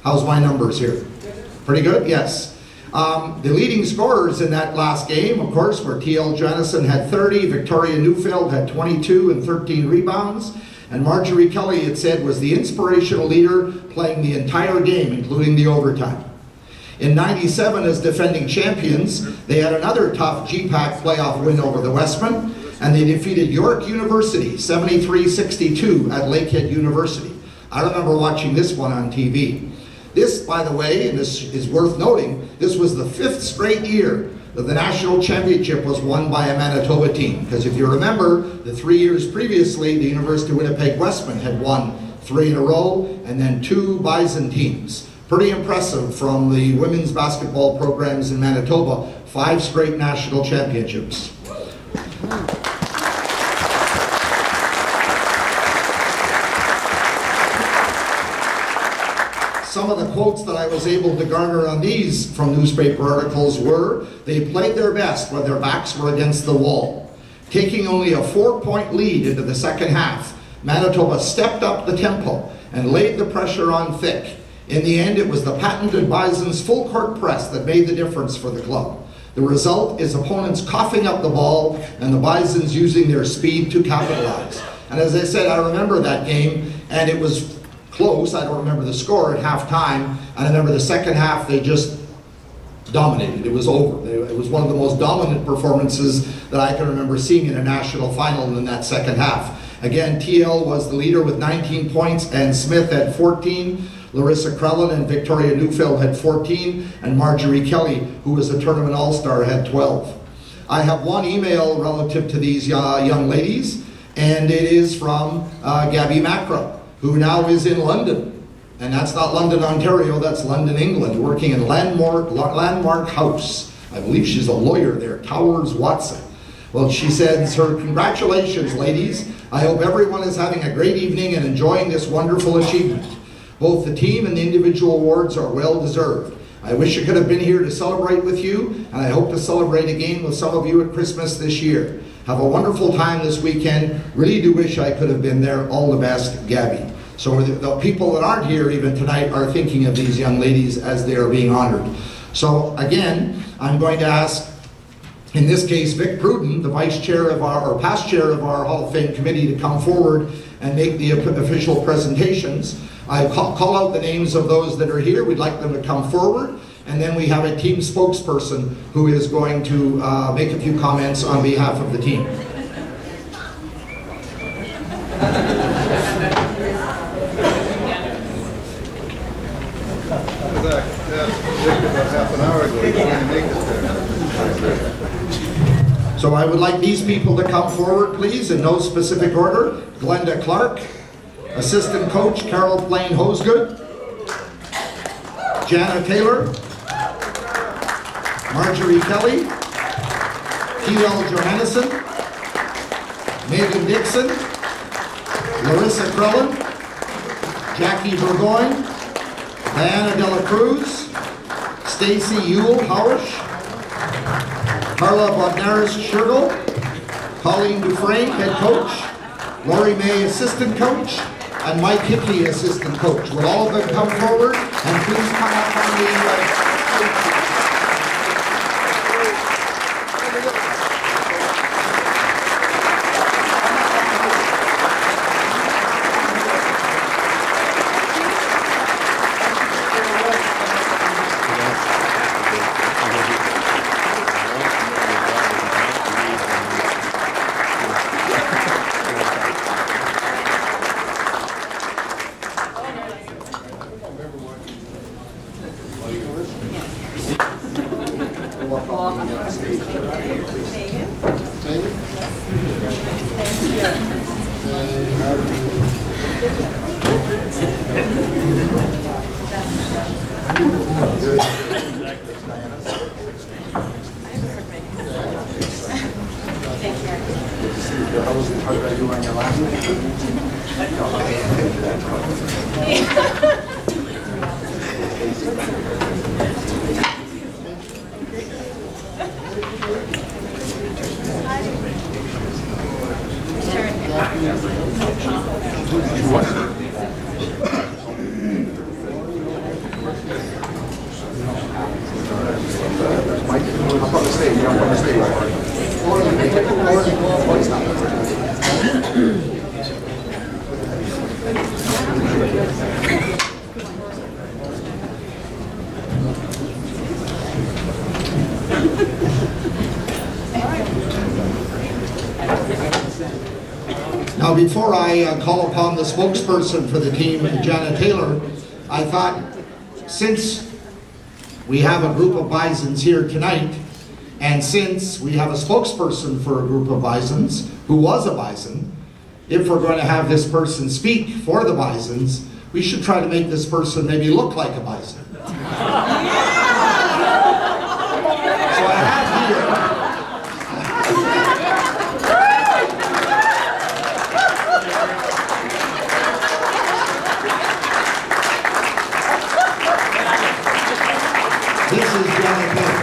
How's my numbers here? Pretty good? Yes. The leading scorers in that last game, of course, were T.L. Janison had 30, Victoria Neufeld had 22 and 13 rebounds, and Marjorie Kelly, it said, was the inspirational leader playing the entire game, including the overtime. In '97, as defending champions, they had another tough GPAC playoff win over the Westmen, and they defeated York University 73-62 at Lakehead University. I remember watching this one on TV. This, by the way, and this is worth noting, this was the 5th straight year that the national championship was won by a Manitoba team. Because if you remember, the 3 years previously, the University of Winnipeg Westman had won 3 in a row, and then 2 Bison teams. Pretty impressive from the women's basketball programs in Manitoba, 5 straight national championships. Some of the quotes that I was able to garner on these from newspaper articles were, they played their best when their backs were against the wall. Taking only a 4-point lead into the second half, Manitoba stepped up the tempo and laid the pressure on thick. In the end, it was the patented Bison's full court press that made the difference for the club. The result is opponents coughing up the ball and the Bisons using their speed to capitalize. And as I said, I remember that game, and it was close. I don't remember the score at halftime. I remember the second half, they just dominated. It was over. It was one of the most dominant performances that I can remember seeing in a national final in that second half. Again, TL was the leader with 19 points, and Smith had 14. Larissa Krellin and Victoria Neufeld had 14, and Marjorie Kelly, who was a tournament all-star, had 12. I have one email relative to these young ladies, and it is from Gabby Macra, who now is in London. And that's not London, Ontario, that's London, England, working in Landmark House. I believe she's a lawyer there, Towers Watson. Well, she says, her congratulations, ladies. I hope everyone is having a great evening and enjoying this wonderful achievement. Both the team and the individual awards are well deserved. I wish I could have been here to celebrate with you, and I hope to celebrate again with some of you at Christmas this year. Have a wonderful time this weekend. Really do wish I could have been there. All the best, Gabby. So the people that aren't here even tonight are thinking of these young ladies as they are being honored. So again, I'm going to ask, in this case, Vic Pruden, the vice chair of our, or past chair of our Hall of Fame committee, to come forward and make the official presentations. I call out the names of those that are here. We'd like them to come forward. And then we have a team spokesperson who is going to make a few comments on behalf of the team. So I would like these people to come forward, please, in no specific order. Glenda Clark, assistant coach Carol Plain Hosegood, Jana Taylor, Marjorie Kelly, T.L. Johannesson, Megan Dixon, Larissa Krellin, Jackie Burgoyne, Diana Dela Cruz, Stacy Ewell Howish, Carla Bodnaris-Shergill, Colleen Dufresne, head coach, Lori May, assistant coach, and Mike Hickey, assistant coach. Will all of them come forward and please come up on the Now, before I call upon the spokesperson for the team, Janet Taylor, I thought, since we have a group of Bisons here tonight, and since we have a spokesperson for a group of Bisons who was a Bison, if we're going to have this person speak for the Bisons, we should try to make this person maybe look like a Bison. So I have here this is Janet Taylor.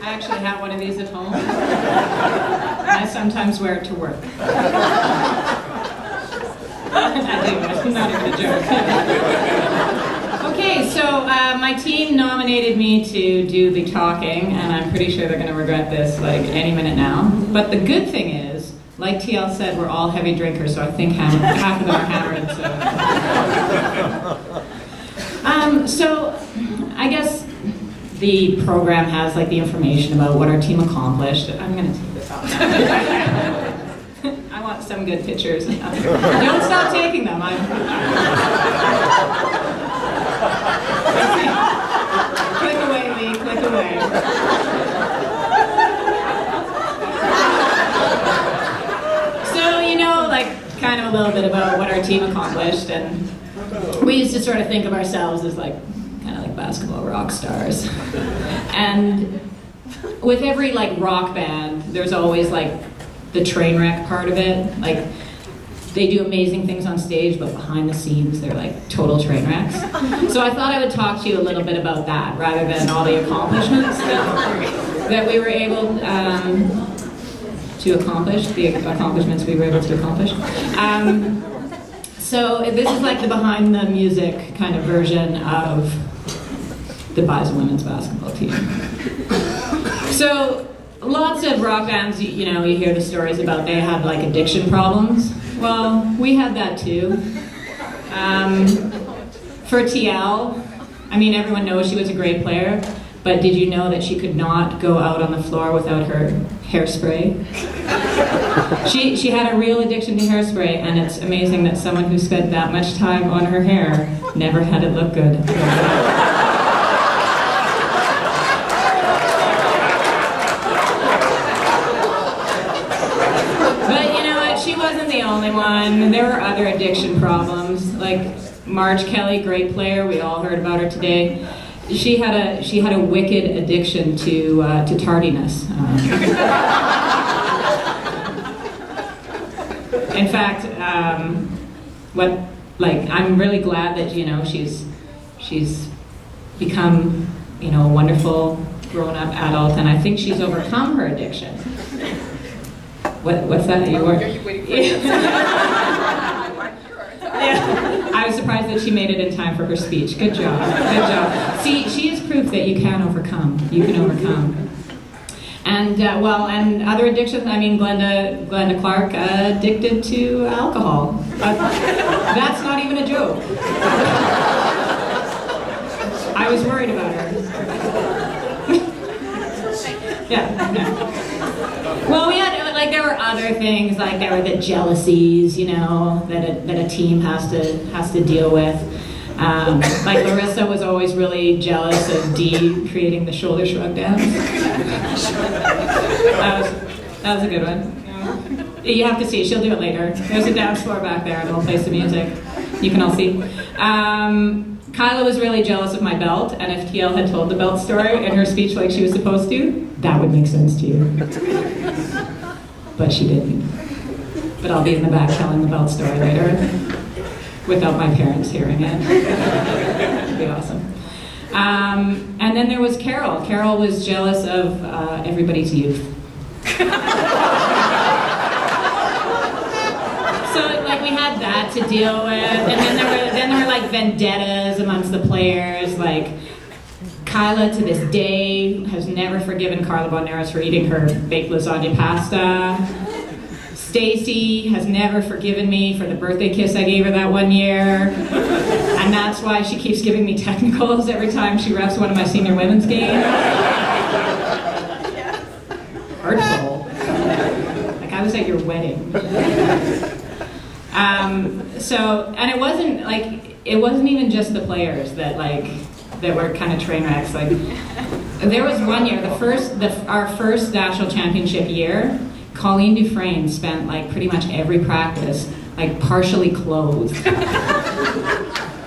I actually have one of these at home. I sometimes wear it to work. I do, it's not even a joke. Okay, so my team nominated me to do the talking, and I'm pretty sure they're going to regret this like any minute now. But the good thing is, like TL said, we're all heavy drinkers, so I think half of them are hammered. So I guess the program has like the information about what our team accomplished. I'm going to take this off. I want some good pictures. Don't stop taking them. Click away, Lee. Click away. So, you know, like kind of a little bit about what our team accomplished, and we used to sort of think of ourselves as like kind of like basketball rock stars. And with every like rock band, there's always like the train wreck part of it. Like they do amazing things on stage, but behind the scenes, they're like total train wrecks. So I thought I would talk to you a little bit about that, rather than all the accomplishments that we were able to accomplish, the accomplishments we were able to accomplish. So this is like the behind the music kind of version of the Bison women's basketball team. So lots of rock bands, you know, you hear the stories about they had like addiction problems. Well, we had that too. For TL, I mean, everyone knows she was a great player, but did you know that she could not go out on the floor without her hairspray? She had a real addiction to hairspray, and it's amazing that someone who spent that much time on her hair never had it look good. But you know what, she wasn't the only one. There were other addiction problems, like Marge Kelly, great player, we all heard about her today. She had a wicked addiction to tardiness. In fact, I'm really glad that, you know, she's become, you know, a wonderful grown-up adult, and I think she's overcome her addiction. What's that? You weren't? Are you waiting for yeah. I was surprised that she made it in time for her speech. Good job. Good job. See, she is proof that you can overcome. You can overcome. And well, and other addictions. I mean, Glenda Clark addicted to alcohol. That's not even a joke. I was worried about her. Yeah. Well, we had there were other things, like there were the jealousies, you know, that a team has to deal with. Like Larissa was always really jealous of Dee creating the shoulder shrug dance. That was a good one. You have to see, she'll do it later. There's a dance floor back there and we'll play some music. You can all see. Kyla was really jealous of my belt, and if TL had told the belt story in her speech like she was supposed to, that would make sense to you. But she didn't. But I'll be in the back telling the belt story later without my parents hearing it. It'd be awesome. And then there was Carol. Carol was jealous of everybody's youth. So like we had that to deal with, and then there were like vendettas amongst the players. Like Kyla to this day has never forgiven Carla Boneros for eating her baked lasagna pasta. Stacy has never forgiven me for the birthday kiss I gave her that one year. And that's why she keeps giving me technicals every time she refs one of my senior women's games. Hurtful. Like I was at your wedding. And it wasn't even just the players that were kind of train wrecks. Like there was one year, our first national championship year, Colleen Dufresne spent like pretty much every practice like partially clothed.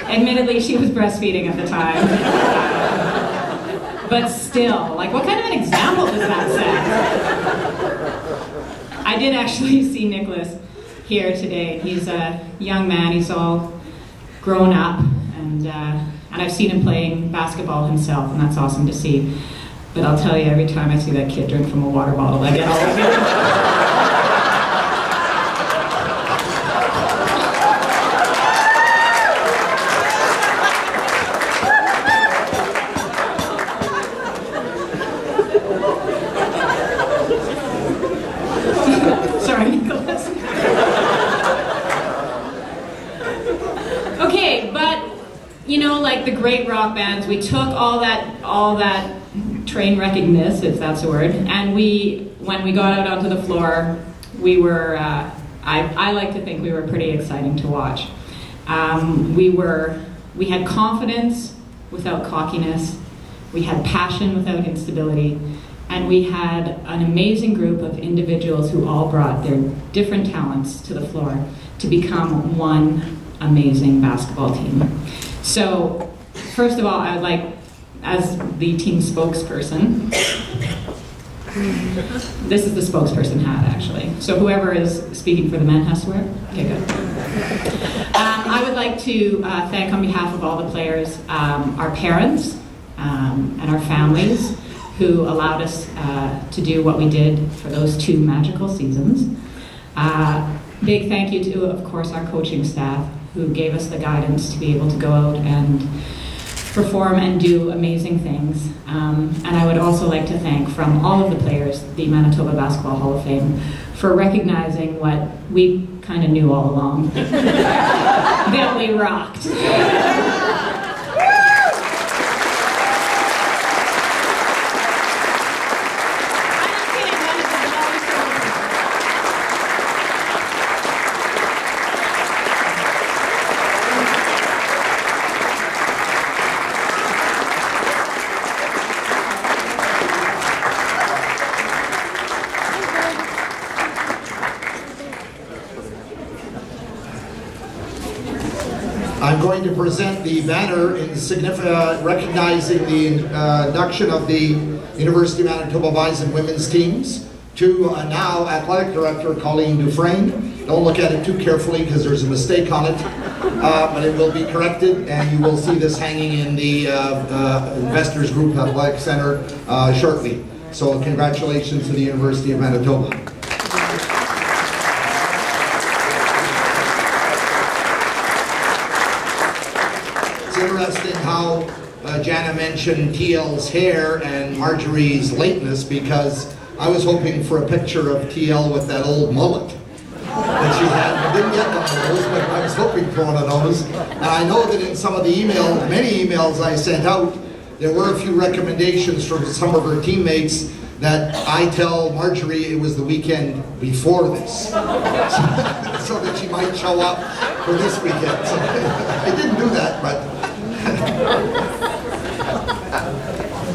Admittedly, she was breastfeeding at the time. But still, like what kind of an example does that set? I did actually see Nicholas here today. He's a young man, he's all grown up, and I've seen him playing basketball himself, and that's awesome to see. But I'll tell you, every time I see that kid drink from a water bottle, I get all of it. Sorry, Nicholas. Okay, but you know, like the great rock bands, we took all that train wreckingness, if that's a word, and when we got out onto the floor, we were, I like to think we were pretty exciting to watch. We had confidence without cockiness, we had passion without instability, and we had an amazing group of individuals who all brought their different talents to the floor to become one amazing basketball team. So, first of all, I would like, as the team spokesperson, this is the spokesperson hat, actually. So whoever is speaking for the men has to wear it? Okay, good. I would like to thank, on behalf of all the players, our parents and our families who allowed us to do what we did for those 2 magical seasons. Big thank you to, of course, our coaching staff who gave us the guidance to be able to go out and perform and do amazing things. And I would also like to thank, from all of the players, the Manitoba Basketball Hall of Fame for recognizing what we kind of knew all along, that we rocked. I'm going to present the banner in recognizing the induction of the University of Manitoba boys and women's teams to now Athletic Director Colleen Dufresne. Don't look at it too carefully because there's a mistake on it, but it will be corrected, and you will see this hanging in the Investors Group Athletic Center shortly. So congratulations to the University of Manitoba. Interesting how Jana mentioned TL's hair and Marjorie's lateness, because I was hoping for a picture of TL with that old mullet that she had. I didn't get one of those, but I was hoping for one of those. And I know that in some of the emails, many emails I sent out, there were a few recommendations from some of her teammates that I tell Marjorie it was the weekend before this, so that she might show up for this weekend. So I didn't do that, but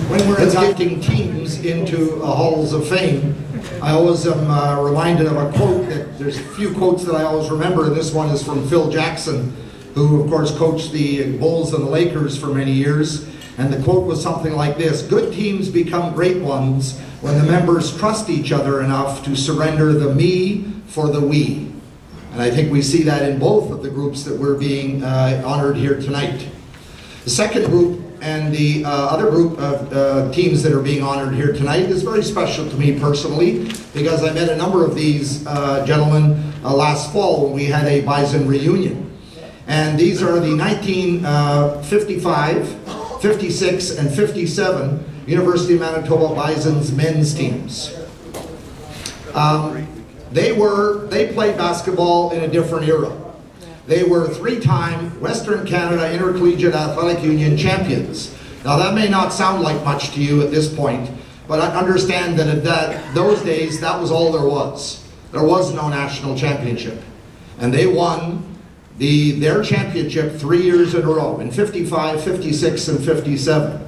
When we're inducting teams into halls of fame, I always am reminded of a quote that there's a few quotes that I always remember, and this one is from Phil Jackson, who of course coached the Bulls and the Lakers for many years. And the quote was something like this: "Good teams become great ones when the members trust each other enough to surrender the me for the we." And I think we see that in both of the groups that we're being honored here tonight. The second group and the other group of teams that are being honored here tonight is very special to me personally, because I met a number of these gentlemen last fall when we had a Bison reunion. And these are the 1955, 56, and 57 University of Manitoba Bison's men's teams. They played basketball in a different era. They were three-time Western Canada Intercollegiate Athletic Union champions. Now that may not sound like much to you at this point, but I understand that at those days that was all there was. There was no national championship. And they won their championship 3 years in a row, in 55, 56, and 57.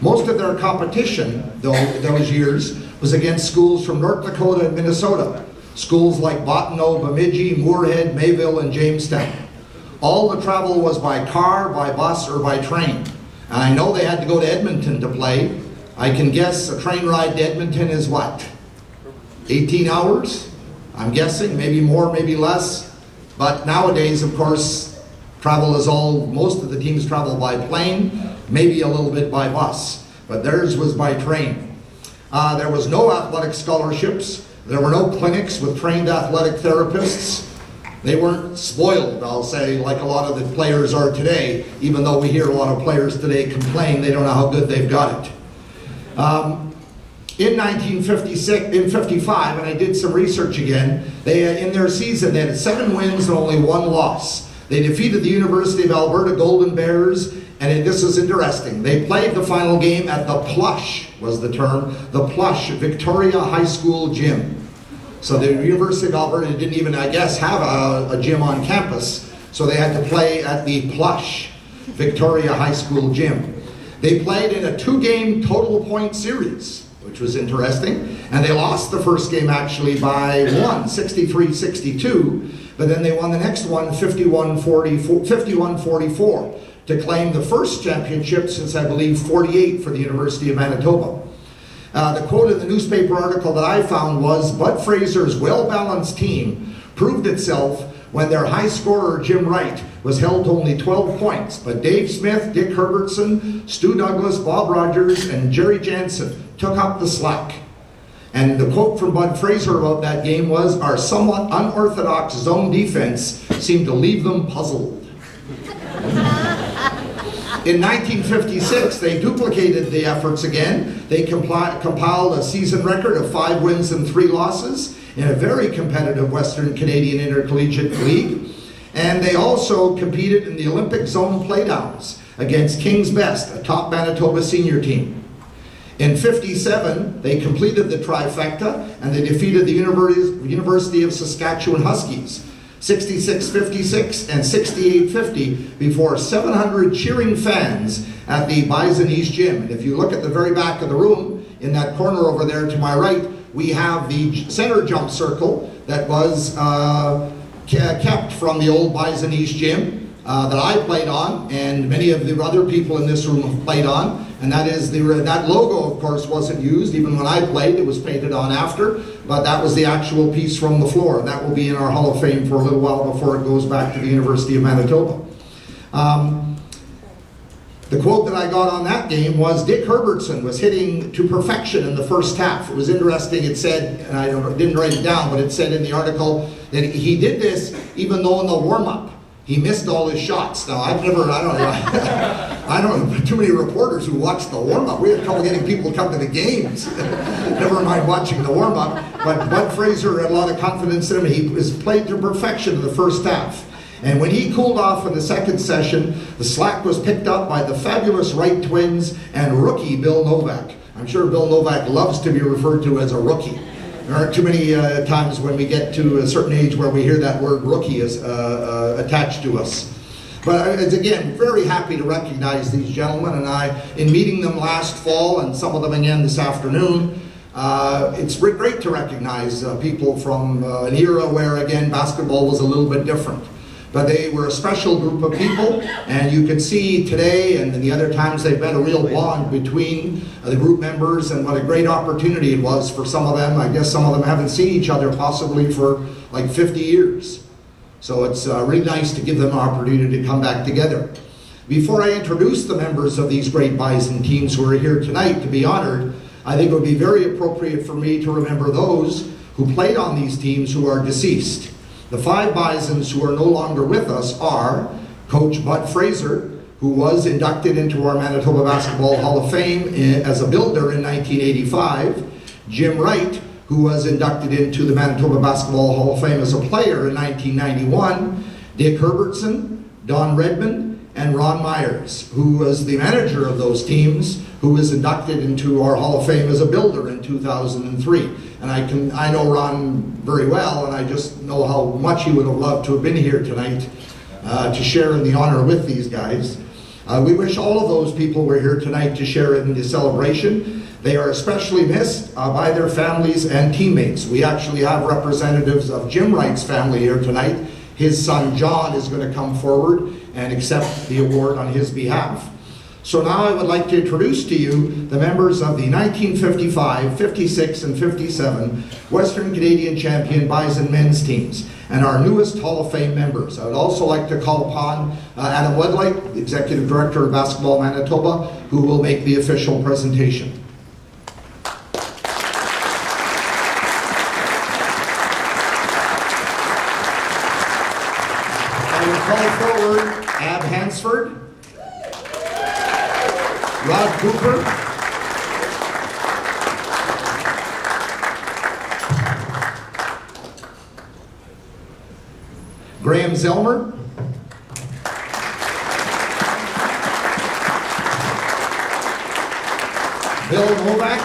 Most of their competition, though, those years, was against schools from North Dakota and Minnesota. Schools like Bottineau, Bemidji, Moorhead, Mayville, and Jamestown. All the travel was by car, by bus, or by train. And I know they had to go to Edmonton to play. I can guess a train ride to Edmonton is what? 18 hours? I'm guessing, maybe more, maybe less. But nowadays, of course, most of the teams travel by plane, maybe a little bit by bus. But theirs was by train. There was no athletic scholarships. There were no clinics with trained athletic therapists. They weren't spoiled, I'll say, like a lot of the players are today, even though we hear a lot of players today complain they don't know how good they've got it. In 1955, and I did some research again, in their season they had 7 wins and only 1 loss. They defeated the University of Alberta Golden Bears, and this is interesting. They played the final game at the Plush, was the term, the Plush Victoria High School gym. So the University of Alberta didn't even, I guess, have a gym on campus, so they had to play at the Plush Victoria High School gym. They played in a 2-game total point series, which was interesting, and they lost the first game actually by 63-62, but then they won the next one 51-44 to claim the first championship since, I believe, 48 for the University of Manitoba. The quote in the newspaper article that I found was, "Bud Fraser's well-balanced team proved itself when their high scorer Jim Wright was held to only 12 points, but Dave Smith, Dick Herbertson, Stu Douglas, Bob Rogers, and Jerry Jansen took up the slack." And the quote from Bud Fraser about that game was, "Our somewhat unorthodox zone defense seemed to leave them puzzled." In 1956, they duplicated the efforts again. They compiled a season record of 5 wins and 3 losses in a very competitive Western Canadian Intercollegiate League. And they also competed in the Olympic zone playdowns against King's Best, a top Manitoba senior team. In 57, they completed the trifecta, and they defeated the University of Saskatchewan Huskies, 66-56 and 68-50 before 700 cheering fans at the Bison East Gym. And if you look at the very back of the room, in that corner over there to my right, we have the center jump circle that was kept from the old Bison East Gym that I played on, and many of the other people in this room have played on. And that is that logo, of course, wasn't used. Even when I played, it was painted on after. But that was the actual piece from the floor. And that will be in our Hall of Fame for a little while before it goes back to the University of Manitoba. The quote that I got on that game was, Dick Herbertson was hitting to perfection in the first half. It was interesting. It said, and I didn't write it down, but it said in the article that he did this even though in the warm-up he missed all his shots. Now, I don't know too many reporters who watch the warm-up. We had trouble getting people to come to the games. Never mind watching the warm-up. But Bud Fraser had a lot of confidence in him. He was played to perfection in the first half. And when he cooled off in the second session, the slack was picked up by the fabulous Wright twins and rookie Bill Novak. I'm sure Bill Novak loves to be referred to as a rookie. There aren't too many times when we get to a certain age where we hear that word rookie is attached to us. But again, very happy to recognize these gentlemen, and in meeting them last fall and some of them again this afternoon, it's great to recognize people from an era where, again, basketball was a little bit different. But they were a special group of people, and you can see today and the other times they've been a real bond between the group members, and what a great opportunity it was for some of them. I guess some of them haven't seen each other possibly for like 50 years. So it's really nice to give them an opportunity to come back together. Before I introduce the members of these great Bison teams who are here tonight to be honored, I think it would be very appropriate for me to remember those who played on these teams who are deceased. The 5 Bisons who are no longer with us are Coach Bud Fraser, who was inducted into our Manitoba Basketball Hall of Fame as a builder in 1985, Jim Wright, who was inducted into the Manitoba Basketball Hall of Fame as a player in 1991, Dick Herbertson, Don Redmond, and Ron Myers, who was the manager of those teams, who was inducted into our Hall of Fame as a builder in 2003. And I know Ron very well, and I just know how much he would have loved to have been here tonight to share in the honor with these guys. We wish all of those people were here tonight to share in the celebration. They are especially missed by their families and teammates. We actually have representatives of Jim Wright's family here tonight. His son John is going to come forward and accept the award on his behalf. So now I would like to introduce to you the members of the 1955, 56, and 57 Western Canadian Champion Bison men's teams, and our newest Hall of Fame members. I would also like to call upon Adam Wedlight, the Executive Director of Basketball Manitoba, who will make the official presentation. I will call forward Ab Hansford, Rod Cooper, Graham Zelmer, Bill Novak,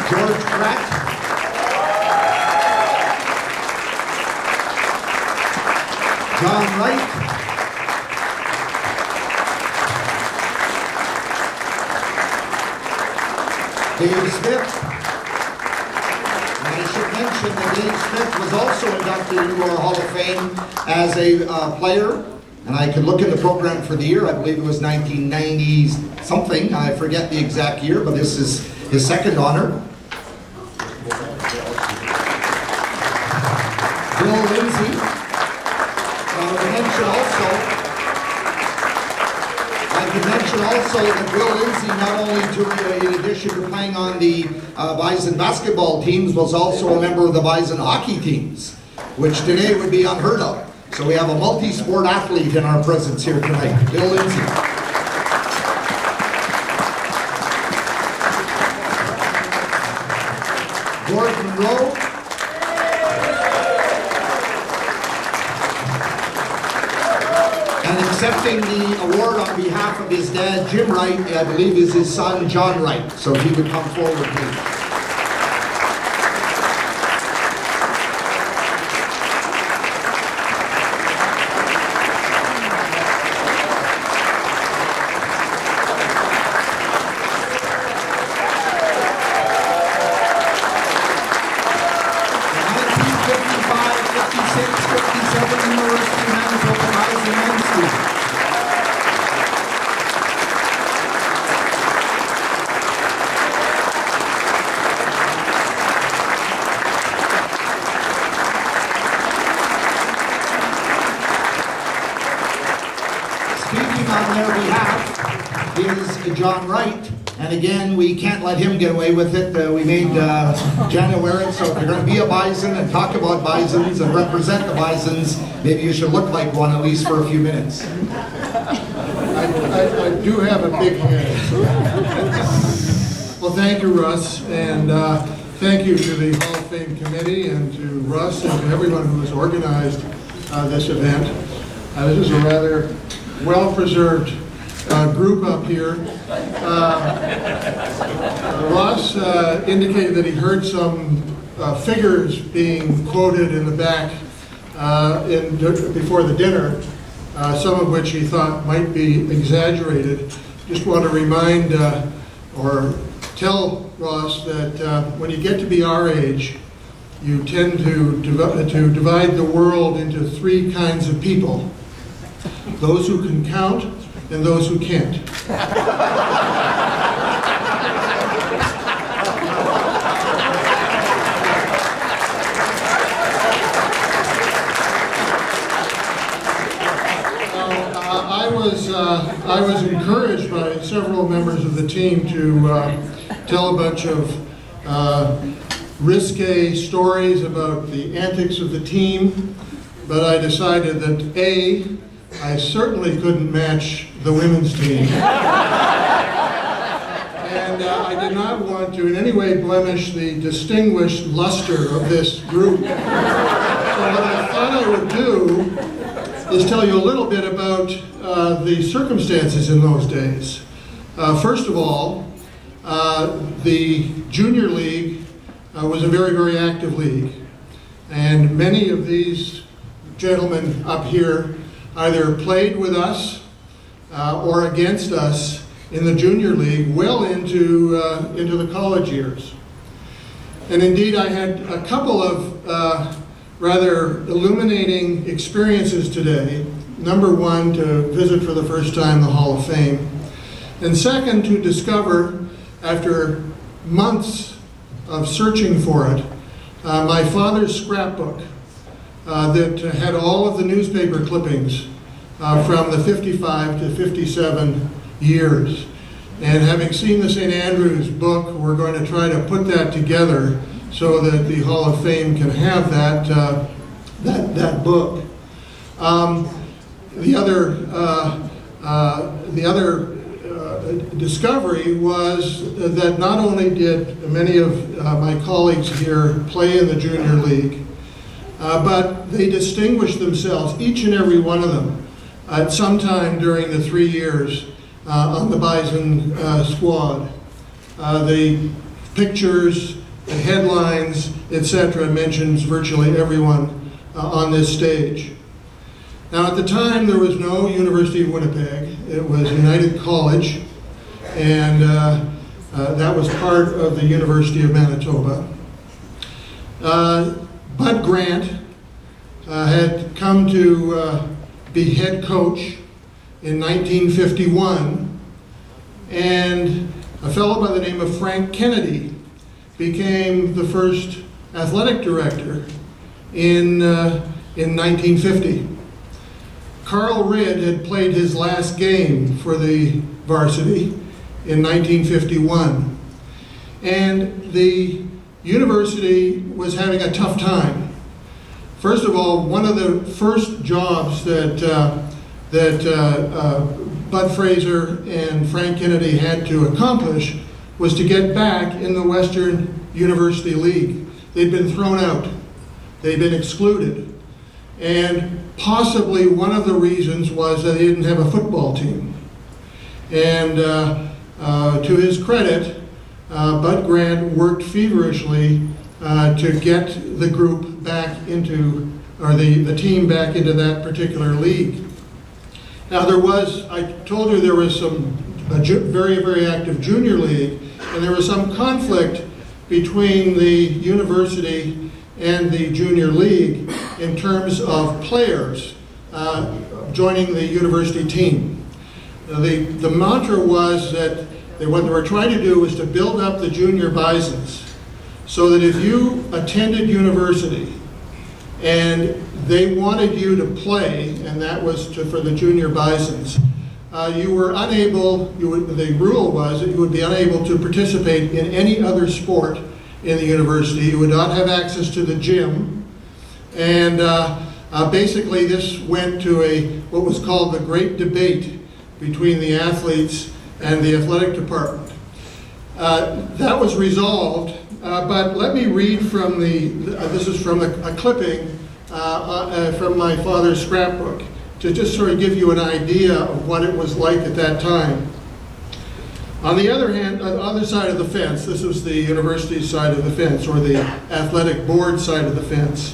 George Pratt, John Wright, Dave Smith. And I should mention that Dave Smith was also inducted into our Hall of Fame as a player. And I could look in the program for the year. I believe it was 1990 something. I forget the exact year, but this is his second honor. Bill Lindsay. I can mention also that Bill Lindsay, not only in addition to playing on the Bison basketball teams, was also a member of the Bison hockey teams, which today would be unheard of. So we have a multi-sport athlete in our presence here tonight, Bill Lindsay. Gordon Monroe. And accepting the award on behalf of his dad, Jim Wright, I believe is his son, John Wright. So if he would come forward, please. John Wright, and again, we can't let him get away with it. We made Jana wear it, so if you're going to be a Bison and talk about Bisons and represent the Bisons, maybe you should look like one at least for a few minutes. I do have a big head. Well, thank you, Russ, and thank you to the Hall of Fame Committee and to Russ and to everyone who has organized this event. This is a rather well-preserved group up here. Ross indicated that he heard some figures being quoted in the back before the dinner, some of which he thought might be exaggerated. Just want to remind or tell Ross that when you get to be our age, you tend to divide the world into three kinds of people: those who can count and those who can't. I was encouraged by several members of the team to tell a bunch of risque stories about the antics of the team, but I decided that A, I certainly couldn't match the women's team. And I did not want to in any way blemish the distinguished luster of this group. So what I thought I would do is tell you a little bit about the circumstances in those days. First of all, the junior league was a very, very active league. And many of these gentlemen up here either played with us or against us in the junior league well into the college years. And indeed, I had a couple of rather illuminating experiences today. Number one, to visit for the first time the Hall of Fame. And second, to discover, after months of searching for it, my father's scrapbook that had all of the newspaper clippings from the 55 to 57 years. And having seen the St. Andrews book, we're going to try to put that together so that the Hall of Fame can have that book. The other discovery was that not only did many of my colleagues here play in the junior league, but they distinguished themselves, each and every one of them, at some time during the 3 years on the Bison squad. The pictures, the headlines, etc. mentions virtually everyone on this stage. Now, at the time, there was no University of Winnipeg. It was United College, and that was part of the University of Manitoba. Bud Grant had come to be head coach in 1951, and a fellow by the name of Frank Kennedy became the first athletic director in 1950. Carl Ridd had played his last game for the varsity in 1951. And the university was having a tough time. First of all, one of the first jobs that Bud Fraser and Frank Kennedy had to accomplish was to get back in the Western University League. They'd been thrown out. They'd been excluded. And possibly one of the reasons was that he didn't have a football team. And to his credit, Bud Grant worked feverishly to get the group back into, or the team back into that particular league. Now there was, I told you there was some very, very active junior league, and there was some conflict between the university and the junior league in terms of players joining the university team. The mantra was that what they were trying to do was to build up the junior Bisons so that if you attended university and they wanted you to play, and that was for the junior Bisons, you were unable, the rule was that you would be unable to participate in any other sport in the university. You would not have access to the gym. And basically this went to what was called the Great Debate between the athletes and the athletic department. That was resolved, but let me read from this is from a clipping from my father's scrapbook to just sort of give you an idea of what it was like at that time. On the other hand, on the other side of the fence, this is the university side of the fence, or the athletic board side of the fence.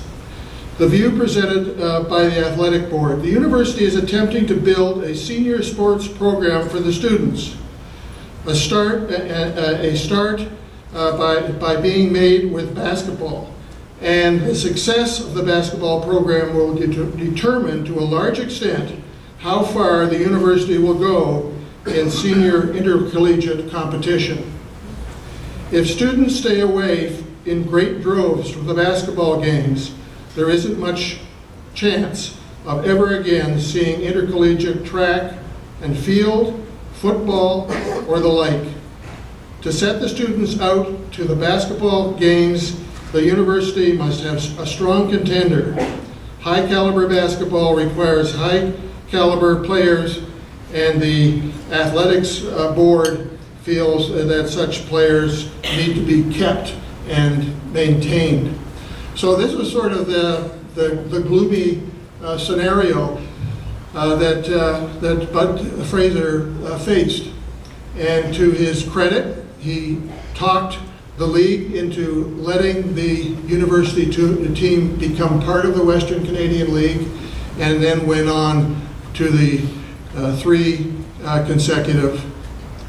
The view presented by the athletic board. The university is attempting to build a senior sports program for the students. A start by being made with basketball. And the success of the basketball program will determine to a large extent how far the university will go in senior intercollegiate competition. If students stay away in great droves from the basketball games, there isn't much chance of ever again seeing intercollegiate track and field, football, or the like. To set the students out to the basketball games, the university must have a strong contender. High caliber basketball requires high caliber players, and the athletics board feels that such players need to be kept and maintained. So this was sort of the gloomy scenario that Bud Fraser faced. And to his credit, he talked the league into letting the university team become part of the Western Canadian League, and then went on to the 3 consecutive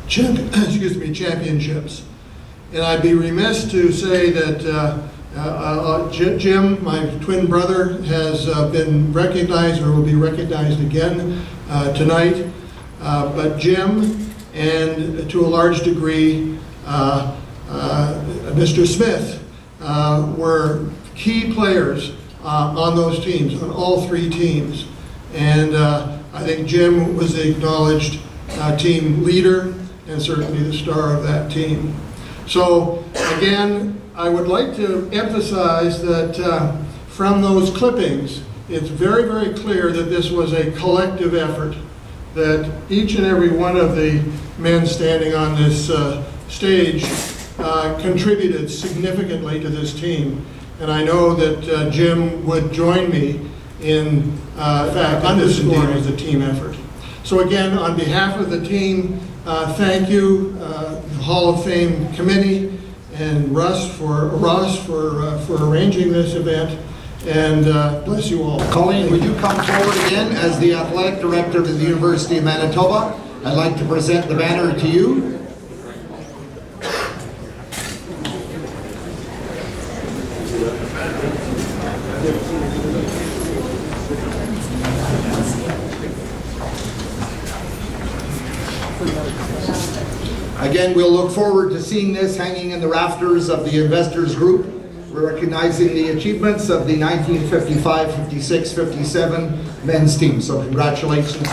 championships. And I'd be remiss to say that Jim, my twin brother, has been recognized, or will be recognized again tonight. But Jim, and to a large degree, Mr. Smith, were key players on those teams, on all 3 teams. And I think Jim was the acknowledged team leader, and certainly the star of that team. So again, I would like to emphasize that from those clippings, it's very, very clear that this was a collective effort, that each and every one of the men standing on this stage contributed significantly to this team. And I know that Jim would join me in fact that this indeed was a team effort. So again, on behalf of the team, thank you, the Hall of Fame committee, and Ross for arranging this event, and bless you all. Colleen, would you come forward again as the athletic director of the University of Manitoba? I'd like to present the banner to you. Again, we'll look forward to seeing this hanging in the rafters of the investors group. We're recognizing the achievements of the 1955, 56, 57 men's team. So congratulations.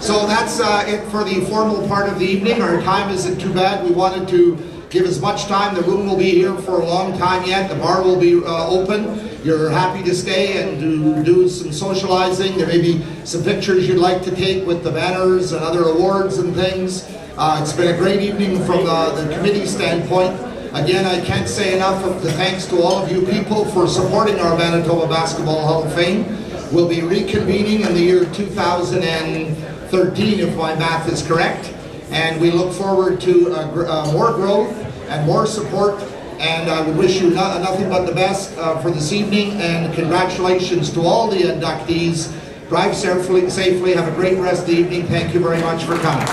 So that's it for the formal part of the evening. Our time isn't too bad. We wanted to give as much time. The room will be here for a long time yet. The bar will be open. You're happy to stay and do some socializing. There may be some pictures you'd like to take with the banners and other awards and things. It's been a great evening from the committee standpoint. Again, I can't say enough of the thanks to all of you people for supporting our Manitoba Basketball Hall of Fame. We'll be reconvening in the year 2013, if my math is correct. And we look forward to more growth and more support. And I would wish you nothing but the best for this evening, and congratulations to all the inductees. Drive safely, have a great rest of the evening. Thank you very much for coming.